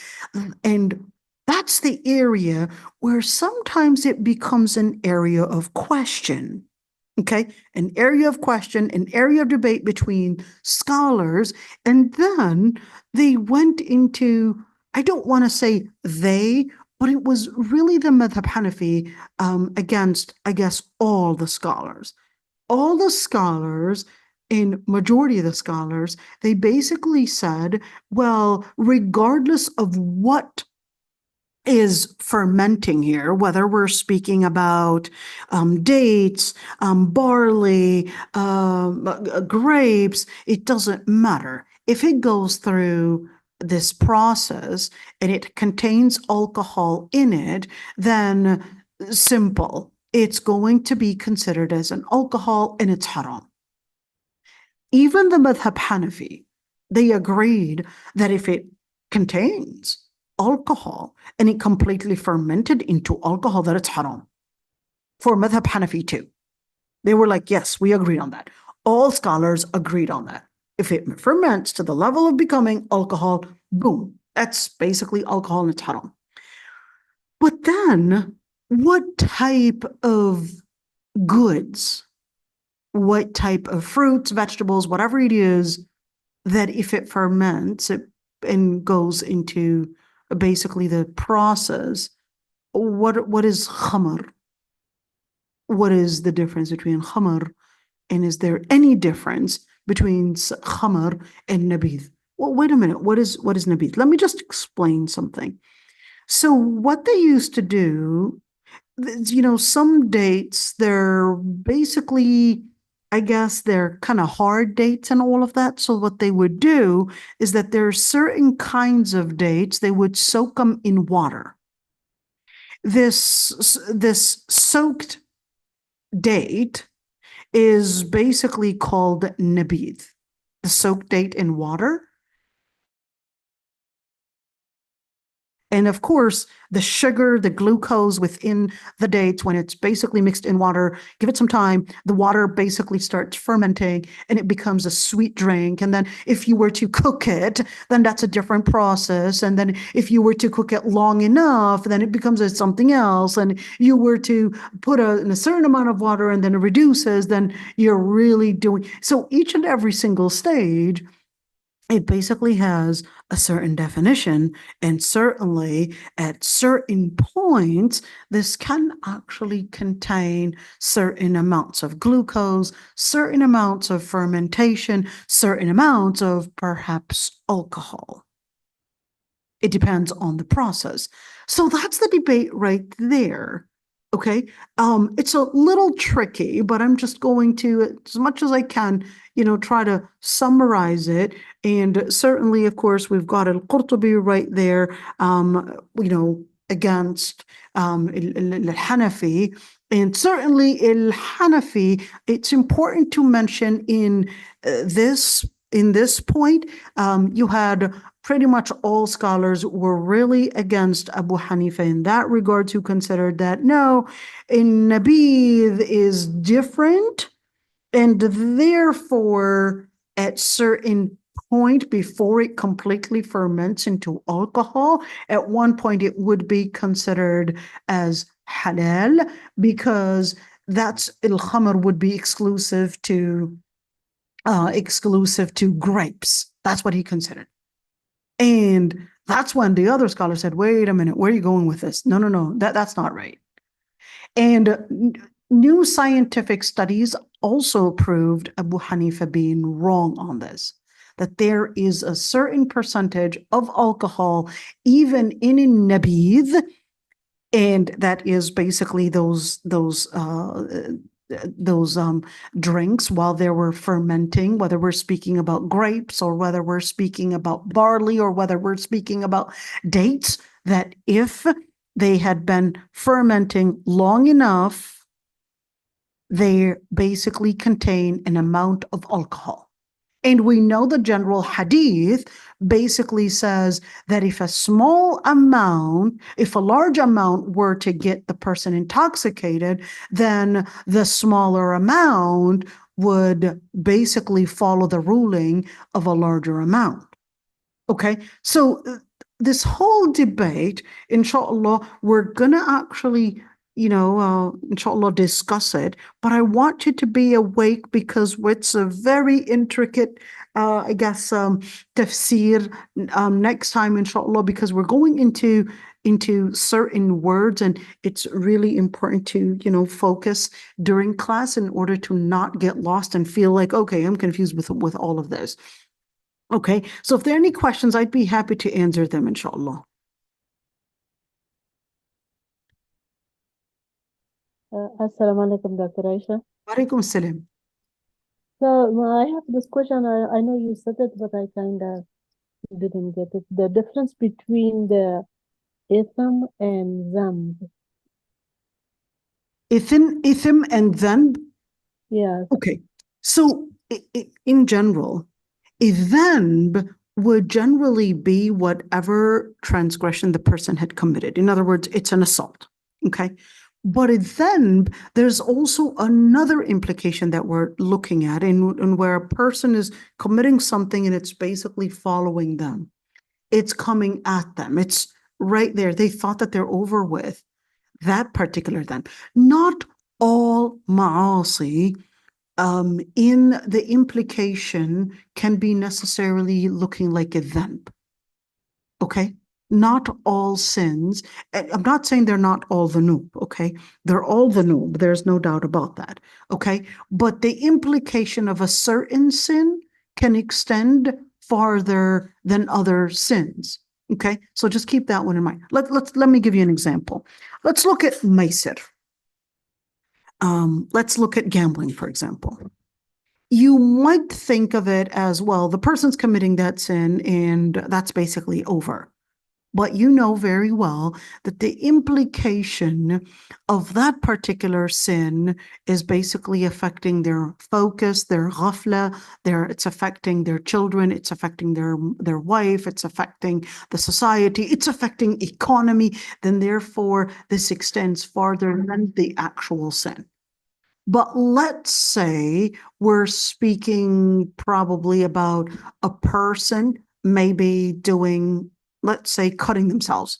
Speaker 1: and that's the area where sometimes it becomes an area of question. Okay, an area of question, an area of debate between scholars, and then they went into I don't want to say they, but it was really the madhab Hanafi against, I guess, all the scholars. All the scholars, in majority of the scholars, they basically said, well, regardless of what is fermenting here, whether we're speaking about dates, barley, grapes, it doesn't matter. If it goes through this process and it contains alcohol in it, then simple, it's going to be considered as an alcohol and it's haram. Even the madhab Hanafi, they agreed that if it contains alcohol and it completely fermented into alcohol, that it's haram. For madhab Hanafi too. They were like, yes, we agreed on that. All scholars agreed on that. If it ferments to the level of becoming alcohol, boom, that's basically alcohol and it's haram. But then, what type of goods, what type of fruits, vegetables, whatever it is, that if it ferments and goes into basically the process, what is khamr? What is the difference between khamr, and is there any difference between khamr and nabith? Well, wait a minute. What is nabith? Let me just explain something. So what they used to do, some dates, they're basically, I guess, they're kind of hard dates and all of that. So what they would do is that there are certain kinds of dates, they would soak them in water. This soaked date is basically called nabith, the soaked date in water. And of course, the sugar, the glucose within the dates, when it's basically mixed in water, give it some time, the water basically starts fermenting and it becomes a sweet drink. And then if you were to cook it, then that's a different process. And then if you were to cook it long enough, then it becomes something else. And you were to put in a certain amount of water and then it reduces, then you're really doing. So each and every single stage, it basically has a certain definition, and certainly at certain points, this can actually contain certain amounts of glucose, certain amounts of fermentation, certain amounts of perhaps alcohol. It depends on the process. So that's the debate right there. Okay. It's a little tricky, but I'm just going to, as much as I can, try to summarize it. And certainly, of course, we've got al-Qurtubi right there, against al-Hanafi. And certainly al-Hanafi, it's important to mention in this point, you had pretty much all scholars were really against Abu Hanifa in that regard, who considered that no, in nabith is different, and therefore at certain point before it completely ferments into alcohol, at one point it would be considered as halal, because that's al-khamr would be exclusive to grapes. That's what he considered. And that's when the other scholar said, wait a minute, where are you going with this? No, that's not right. And new scientific studies also proved Abu Hanifa being wrong on this, that there is a certain percentage of alcohol even in nabidh, and that is basically those drinks while they were fermenting, whether we're speaking about grapes or whether we're speaking about barley or whether we're speaking about dates, that if they had been fermenting long enough, they basically contain an amount of alcohol. And we know the general hadith basically says that if a large amount were to get the person intoxicated, then the smaller amount would basically follow the ruling of a larger amount. Okay, so this whole debate, inshallah, we're going to actually inshallah, discuss it. But I want you to be awake because it's a very intricate, tafseer next time, inshallah, because we're going into certain words, and it's really important to, focus during class in order to not get lost and feel like, okay, I'm confused with all of this. Okay, so if there are any questions, I'd be happy to answer them, inshallah.
Speaker 2: Assalamu alaikum, Dr. Aisha.
Speaker 1: Walaikum assalam.
Speaker 2: So I have this question. I know you said it, but I kind of didn't get it. The difference between the ithm and zamb.
Speaker 1: Ithm and dhanb.
Speaker 2: Yes.
Speaker 1: Okay, so in general, a dhanb would generally be whatever transgression the person had committed. In other words, it's an assault. Okay. But then there's also another implication that we're looking at in where a person is committing something and it's basically following them. It's coming at them. It's right there. They thought that they're over with that particular then. Not all ma'asi in the implication can be necessarily looking like a dhanb. Okay? Not all sins. I'm not saying they're not all dhunub, okay? They're all dhunub. There's no doubt about that, okay? But the implication of a certain sin can extend farther than other sins, okay? So just keep that one in mind. Let me give you an example. Let's look at maisir. Let's look at gambling, for example. You might think of it as, well, the person's committing that sin and that's basically over. But you know very well that the implication of that particular sin is basically affecting their focus, their ghafla, it's affecting their children, it's affecting their wife, it's affecting the society, it's affecting economy. Then therefore, this extends farther than the actual sin. But let's say we're speaking probably about a person maybe doing, let's say, cutting themselves.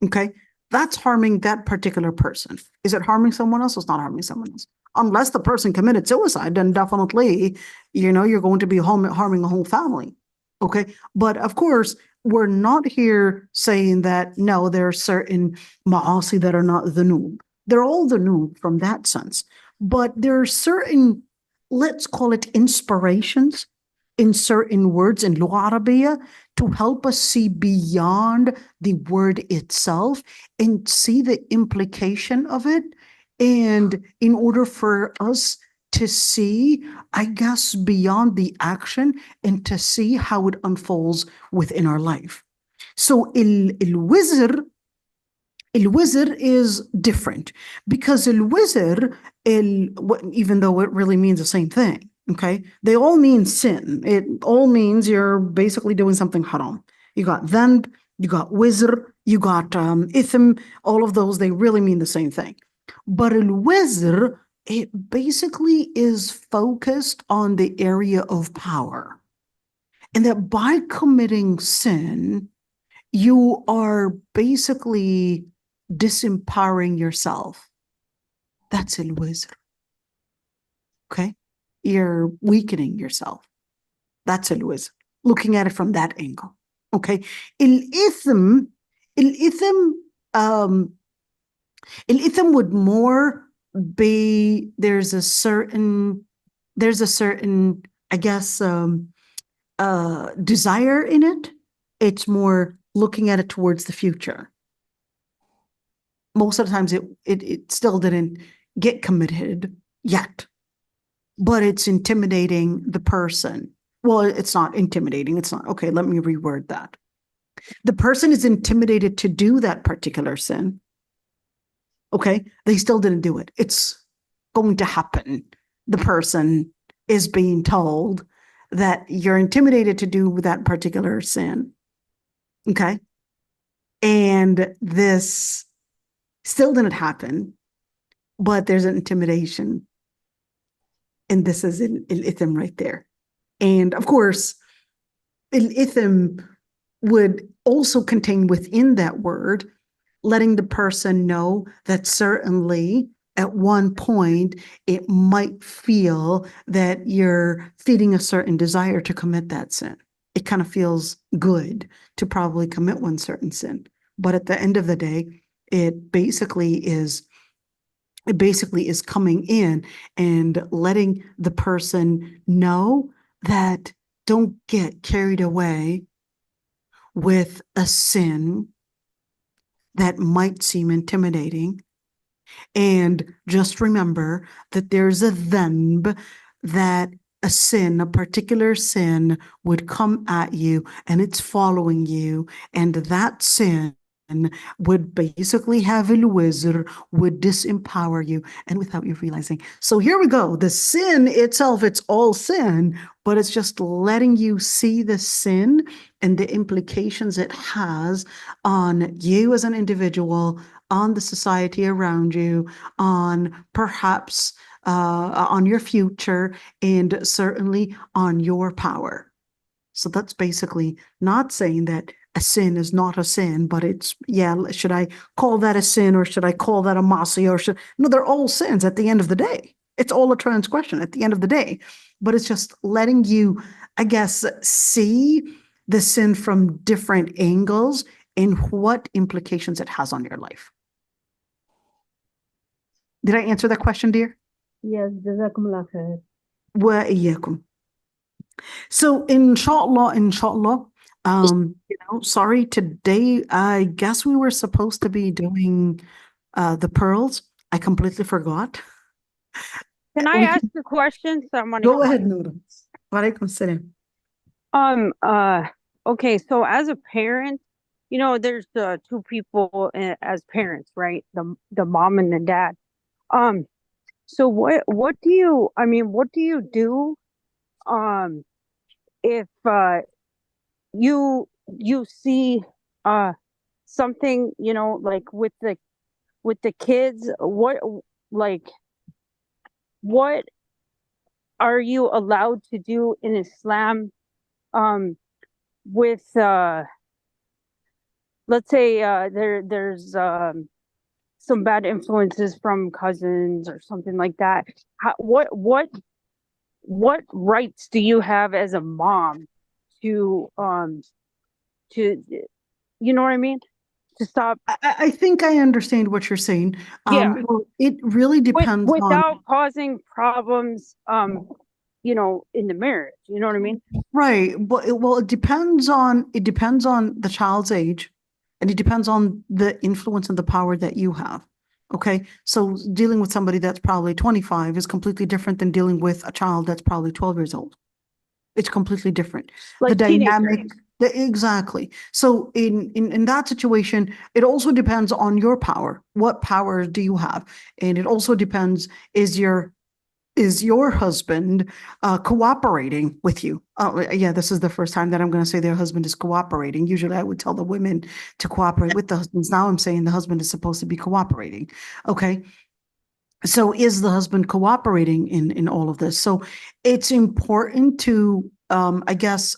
Speaker 1: Okay. That's harming that particular person. Is it harming someone else? It's not harming someone else. Unless the person committed suicide, then definitely, you're going to be harming a whole family. Okay. But of course, we're not here saying that, no, there are certain ma'asi that are not dhunub. They're all dhunub from that sense. But there are certain, let's call it inspirations in certain words in Lugha Arabiya to help us see beyond the word itself and see the implication of it. And in order for us to see, I guess, beyond the action and to see how it unfolds within our life. So il-wizr is different because il-wizr, even though it really means the same thing, okay? They all mean sin. It all means you're basically doing something haram. You got dhanb, you got wizr, you got ithm, all of those, they really mean the same thing. But il-wizr, it basically is focused on the area of power. And that by committing sin, you are basically disempowering yourself. That's il-wizr. Okay? You're weakening yourself. That's il-wizr. Looking at it from that angle. Okay? Il-ithm would more be, there's a certain, I guess, desire in it. It's more looking at it towards the future. Most of the times it still didn't get committed yet, but it's intimidating the person. Well, it's not intimidating. It's not. Okay, let me reword that. The person is intimidated to do that particular sin. Okay, they still didn't do it. It's going to happen. The person is being told that you're intimidated to do that particular sin. Okay, and this still didn't happen, but there's an intimidation. And this is il-ithm right there. And of course, il-ithm would also contain within that word, letting the person know that certainly at one point it might feel that you're feeding a certain desire to commit that sin. It kind of feels good to probably commit one certain sin. But at the end of the day, it basically is coming in and letting the person know that don't get carried away with a sin that might seem intimidating. And just remember that there's a dhanb, that a sin, a particular sin would come at you and it's following you. And that sin would basically have al-wizr, would disempower you, and without you realizing. So here we go. The sin itself, it's all sin, but it's just letting you see the sin and the implications it has on you as an individual, on the society around you, on perhaps on your future, and certainly on your power. So that's basically not saying that a sin is not a sin, but it's, should I call that a sin, or should I call that a masi, or no, they're all sins at the end of the day. It's all a transgression at the end of the day. But it's just letting you, I guess, see the sin from different angles and what implications it has on your life. Did I answer that question, dear?
Speaker 2: Yes, jazakumullah khair.
Speaker 1: Wa iyyakum. So inshallah, sorry, today I guess we were supposed to be doing the pearls. I completely forgot.
Speaker 3: Can I ask a question?
Speaker 1: Go ahead, Noura. Walaikum salam.
Speaker 3: Okay, so as a parent, there's two people as parents, right? The mom and the dad. So what do you do if you see something, like with the kids, what are you allowed to do in Islam with let's say there's some bad influences from cousins or something like that? What rights do you have as a mom to you know what I mean? To stop.
Speaker 1: I think I understand what you're saying.
Speaker 3: Yeah.
Speaker 1: Well, it really depends
Speaker 3: without causing problems, in the marriage. You know what I mean?
Speaker 1: Right. Well, it depends on the child's age, and it depends on the influence and the power that you have. Okay. So dealing with somebody that's probably 25 is completely different than dealing with a child that's probably 12 years old. It's completely different.
Speaker 3: Like
Speaker 1: the dynamic,
Speaker 3: teenagers.
Speaker 1: exactly. So in that situation, it also depends on your power. What power do you have? And it also depends, is your husband cooperating with you? Yeah, this is the first time that I'm going to say their husband is cooperating. Usually I would tell the women to cooperate with the husbands. Now I'm saying the husband is supposed to be cooperating. Okay. So is the husband cooperating in all of this? So it's important to, I guess,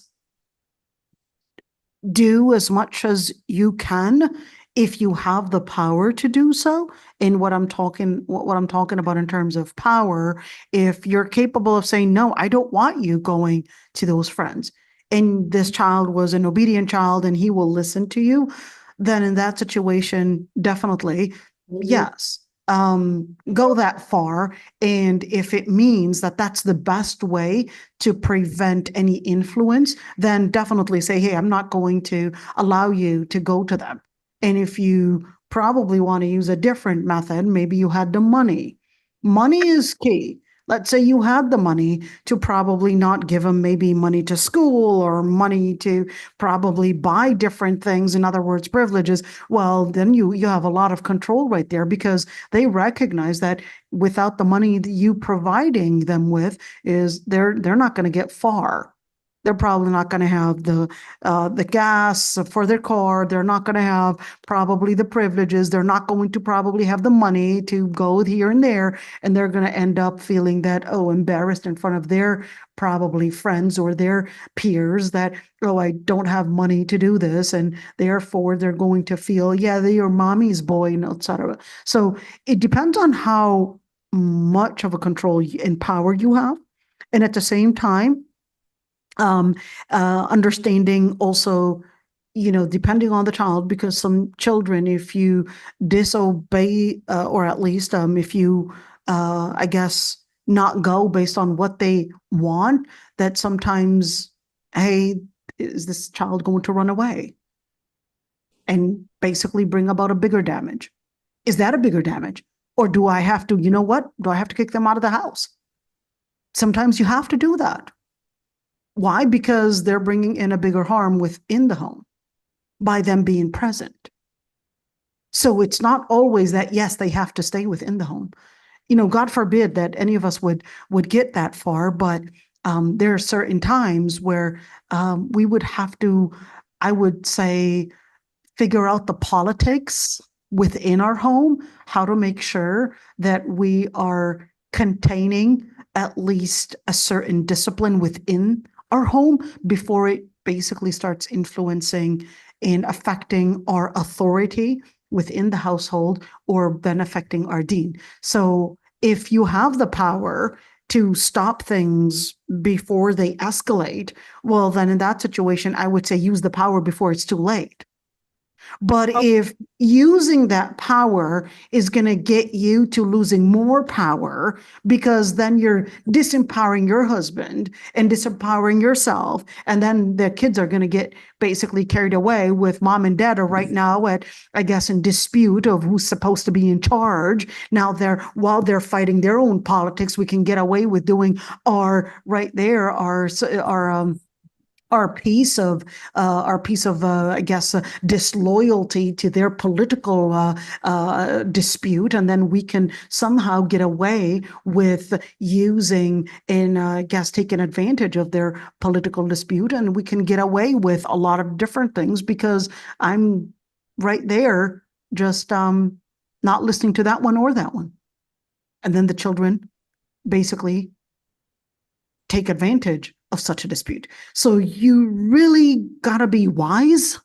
Speaker 1: do as much as you can if you have the power to do so. And what I'm talking about in terms of power, if you're capable of saying, no, I don't want you going to those friends, and this child was an obedient child and he will listen to you, then in that situation, definitely, yes, go that far. And if it means that that's the best way to prevent any influence, then definitely say, hey, I'm not going to allow you to go to them. And if you probably want to use a different method, maybe you had the money. Money is key. Let's say you had the money to probably not give them maybe money to school or money to probably buy different things, in other words, privileges. Well, then you have a lot of control right there, because they recognize that without the money that you providing them with, is they're not going to get far. They're probably not going to have the gas for their car. They're not going to have probably the privileges. They're not going to probably have the money to go here and there. And they're going to end up feeling that, oh, embarrassed in front of their probably friends or their peers that, oh, I don't have money to do this. And therefore they're going to feel, yeah, they're your mommy's boy, and etc. So it depends on how much of a control and power you have. And at the same time, understanding also, depending on the child, because some children, if you disobey, or at least if you, I guess, not go based on what they want, that sometimes, hey, is this child going to run away and basically bring about a bigger damage? Is that a bigger damage? Or do I have to, do I have to kick them out of the house? Sometimes you have to do that. Why? Because they're bringing in a bigger harm within the home by them being present. So it's not always that, yes, they have to stay within the home. God forbid that any of us would get that far, but there are certain times where we would have to, I would say, figure out the politics within our home, how to make sure that we are containing at least a certain discipline within our home before it basically starts influencing and affecting our authority within the household or then affecting our deen. So if you have the power to stop things before they escalate, well, then in that situation, I would say use the power before it's too late. But if using that power is going to get you to losing more power, because then you're disempowering your husband and disempowering yourself, and then the kids are going to get basically carried away with mom and dad are right now at, I guess, in dispute of who's supposed to be in charge. Now while they're fighting their own politics, we can get away with doing our piece of I guess disloyalty to their political dispute, and then we can somehow get away with using and I guess taking advantage of their political dispute, and we can get away with a lot of different things because I'm right there just not listening to that one or that one, and then the children basically take advantage of such a dispute. So you really got to be wise.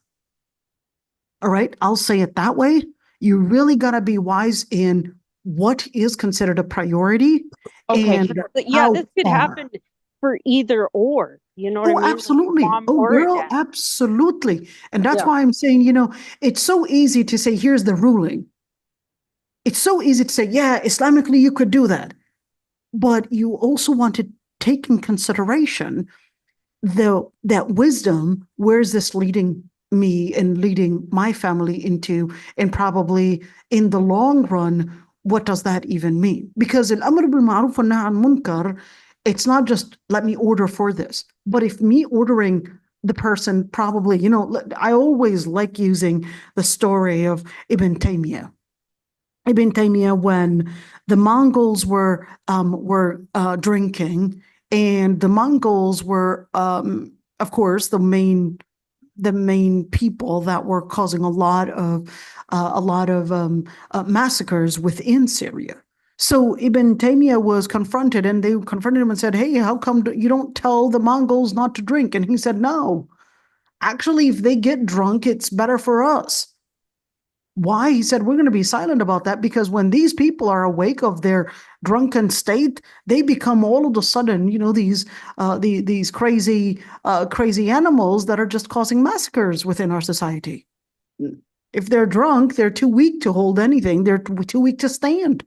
Speaker 1: All right, I'll say it that way. You really got to be wise in what is considered a priority.
Speaker 3: Okay,
Speaker 1: and
Speaker 3: yeah, this could happen for either or. You know what I mean?
Speaker 1: Absolutely.
Speaker 3: Mom
Speaker 1: Oh,
Speaker 3: or
Speaker 1: girl,
Speaker 3: dad.
Speaker 1: absolutely. And that's
Speaker 3: Yeah.
Speaker 1: why I'm saying, it's so easy to say, here's the ruling. It's so easy to say, yeah, Islamically, you could do that. But you also want to take in consideration that wisdom, where is this leading me and leading my family into, and probably in the long run, what does that even mean? Because in Amr bil Ma'ruf wa Nahy anil Munkar, it's not just let me order for this, but if me ordering the person probably, I always like using the story of Ibn Taymiyyah. Ibn Taymiyyah, when the Mongols were drinking, and the Mongols were, of course, the main people that were causing a lot of massacres within Syria. So Ibn Taymiyyah was confronted, and they confronted him and said, "Hey, how come you don't tell the Mongols not to drink?" And he said, "No, actually, if they get drunk, it's better for us." Why? He said, we're going to be silent about that because when these people are awake of their drunken state, they become all of a sudden, these crazy animals that are just causing massacres within our society. If they're drunk, they're too weak to hold anything. They're too weak to stand.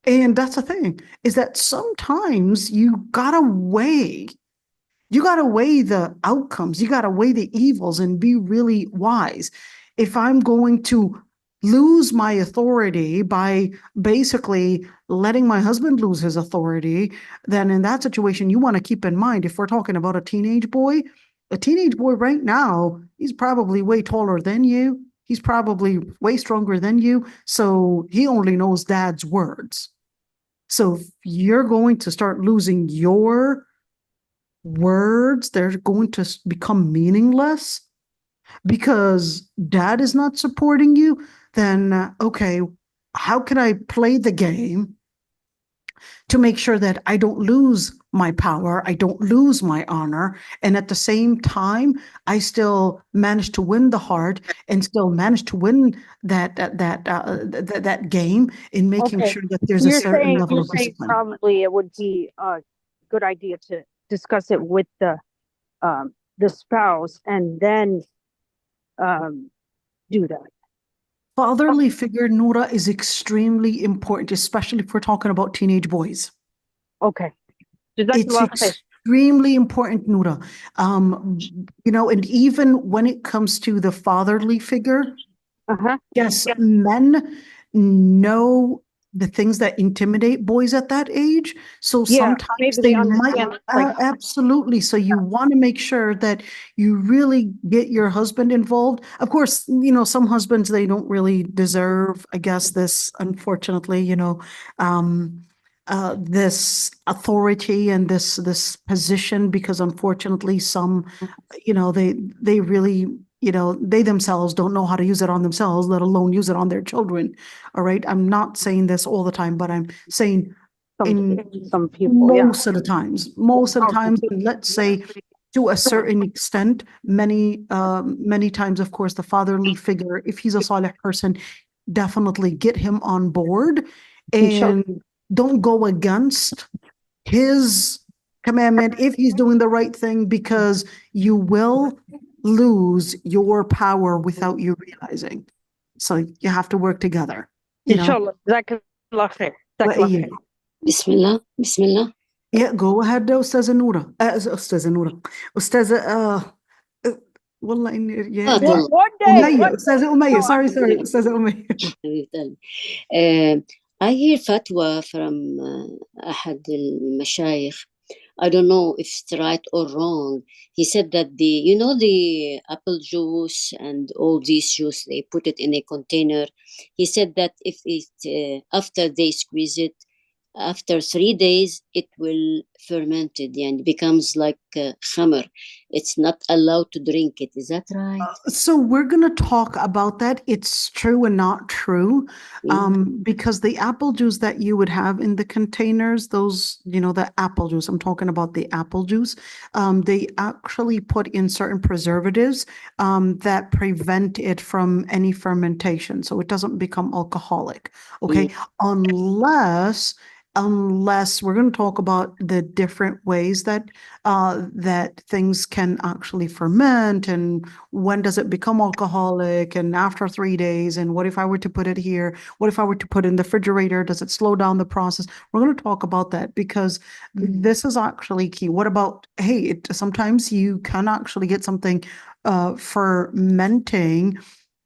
Speaker 1: And that's the thing, is that sometimes you gotta weigh the outcomes. You gotta weigh the evils and be really wise. If I'm going to lose my authority by basically letting my husband lose his authority, then in that situation, you want to keep in mind, if we're talking about a teenage boy right now, he's probably way taller than you. He's probably way stronger than you. So he only knows dad's words. So if you're going to start losing your words, they're going to become meaningless because dad is not supporting you, then okay, how can I play the game to make sure that I don't lose my power, I don't lose my honor, and at the same time, I still manage to win the heart and still manage to win that game in making
Speaker 3: Okay.
Speaker 1: sure that there's a certain level
Speaker 3: You're
Speaker 1: of
Speaker 3: saying
Speaker 1: discipline.
Speaker 3: probably it would be a good idea to discuss it with the spouse and then do that.
Speaker 1: Fatherly figure, Noura, is extremely important, especially if we're talking about teenage boys.
Speaker 3: Okay.
Speaker 1: It's
Speaker 3: Jazakallah khair.
Speaker 1: extremely important, Noura. You know, and even when it comes to the fatherly figure,
Speaker 3: Uh-huh.
Speaker 1: yes, men know the things that intimidate boys at that age. So
Speaker 3: Yeah,
Speaker 1: sometimes
Speaker 3: maybe
Speaker 1: they
Speaker 3: they
Speaker 1: might,
Speaker 3: understand, like-
Speaker 1: absolutely. So you want to make sure that you really get your husband involved. Of course, you know, some husbands, they don't really deserve, I guess, this, unfortunately, you know, this authority and this position, because unfortunately some, you know, they really, you know, they themselves don't know how to use it on themselves, let alone use it on their children. All right. I'm not saying this all the time, but I'm saying
Speaker 3: some people, yeah.
Speaker 1: most of the times, and let's say to a certain extent, many times, of course, the fatherly figure, if he's a salih person, definitely get him on board
Speaker 3: Inshallah.
Speaker 1: and don't go against his commandment if he's doing the right thing, because you will lose your power without you realizing. So you have to work together. You know?
Speaker 3: Inshallah. Jazakallah khair. Jazakallah khair.
Speaker 4: Bismillah, Bismillah.
Speaker 1: Yeah, go ahead, أستاذة نورة. أستاذة نورة. أستاذة والله إني
Speaker 4: Ah,
Speaker 1: يا
Speaker 3: One day.
Speaker 1: أمية. أستاذة أمية. Sorry. أستاذة أمية.
Speaker 4: I hear fatwa from أحد المشايخ. I don't know if it's right or wrong. He said that the apple juice and all these juice, they put it in a container. He said that if it after they squeeze it, after 3 days, it will ferment it and becomes like khamr. It's not allowed to drink it. Is that right?
Speaker 1: So we're going to talk about that. It's true and not true, because the apple juice that you would have in the containers, those, you know, the apple juice, I'm talking about the apple juice, they actually put in certain preservatives that prevent it from any fermentation. So it doesn't become alcoholic. Okay. Unless we're going to talk about the different ways that that things can actually ferment, and when does it become alcoholic, and after 3 days, and what if I were to put it here? What if I were to put it in the refrigerator? Does it slow down the process? We're going to talk about that because this is actually key. What about, hey, sometimes you can actually get something fermenting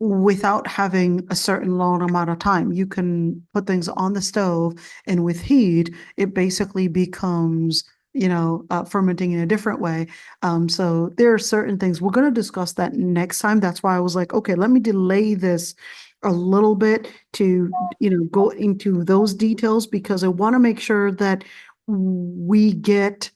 Speaker 1: without having a certain long amount of time. You can put things on the stove, and with heat, it basically becomes, you know, fermenting in a different way. So there are certain things. We're going to discuss that next time. That's why I was like, okay, let me delay this a little bit to, you know, go into those details, because I want to make sure that we get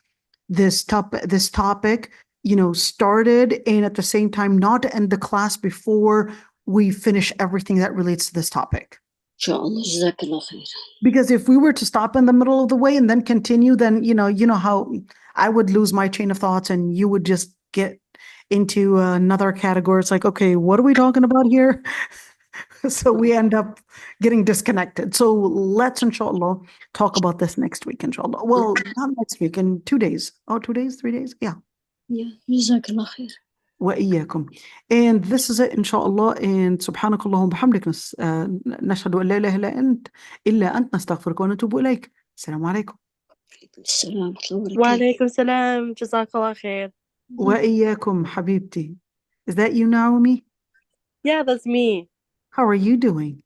Speaker 1: this topic, you know, started, and at the same time not end the class before we finish everything that relates to this topic.
Speaker 4: Inshallah, Jazakallah khair.
Speaker 1: Because if we were to stop in the middle of the way and then continue, then you know how I would lose my chain of thoughts and you would just get into another category. It's like, okay, what are we talking about here? So we end up getting disconnected. So let's, inshallah, talk about this next week, inshallah. Well, not next week, in 2 days. Oh, 2 days, 3 days? Yeah.
Speaker 4: Yeah, Jazakallah khair.
Speaker 1: وإياكم. And this is it, inshallah. And سبحانك اللهم وبحمدك نشهد أن لا إله إلا أنت نستغفرك ونتوب إليك. السلام عليكم.
Speaker 4: السلام ورحمة الله وبركاته.
Speaker 5: وعليكم السلام جزاك الله خير.
Speaker 1: وإياكم حبيبتي. Is that you, Naomi?
Speaker 5: Yeah, that's me.
Speaker 1: How are you doing?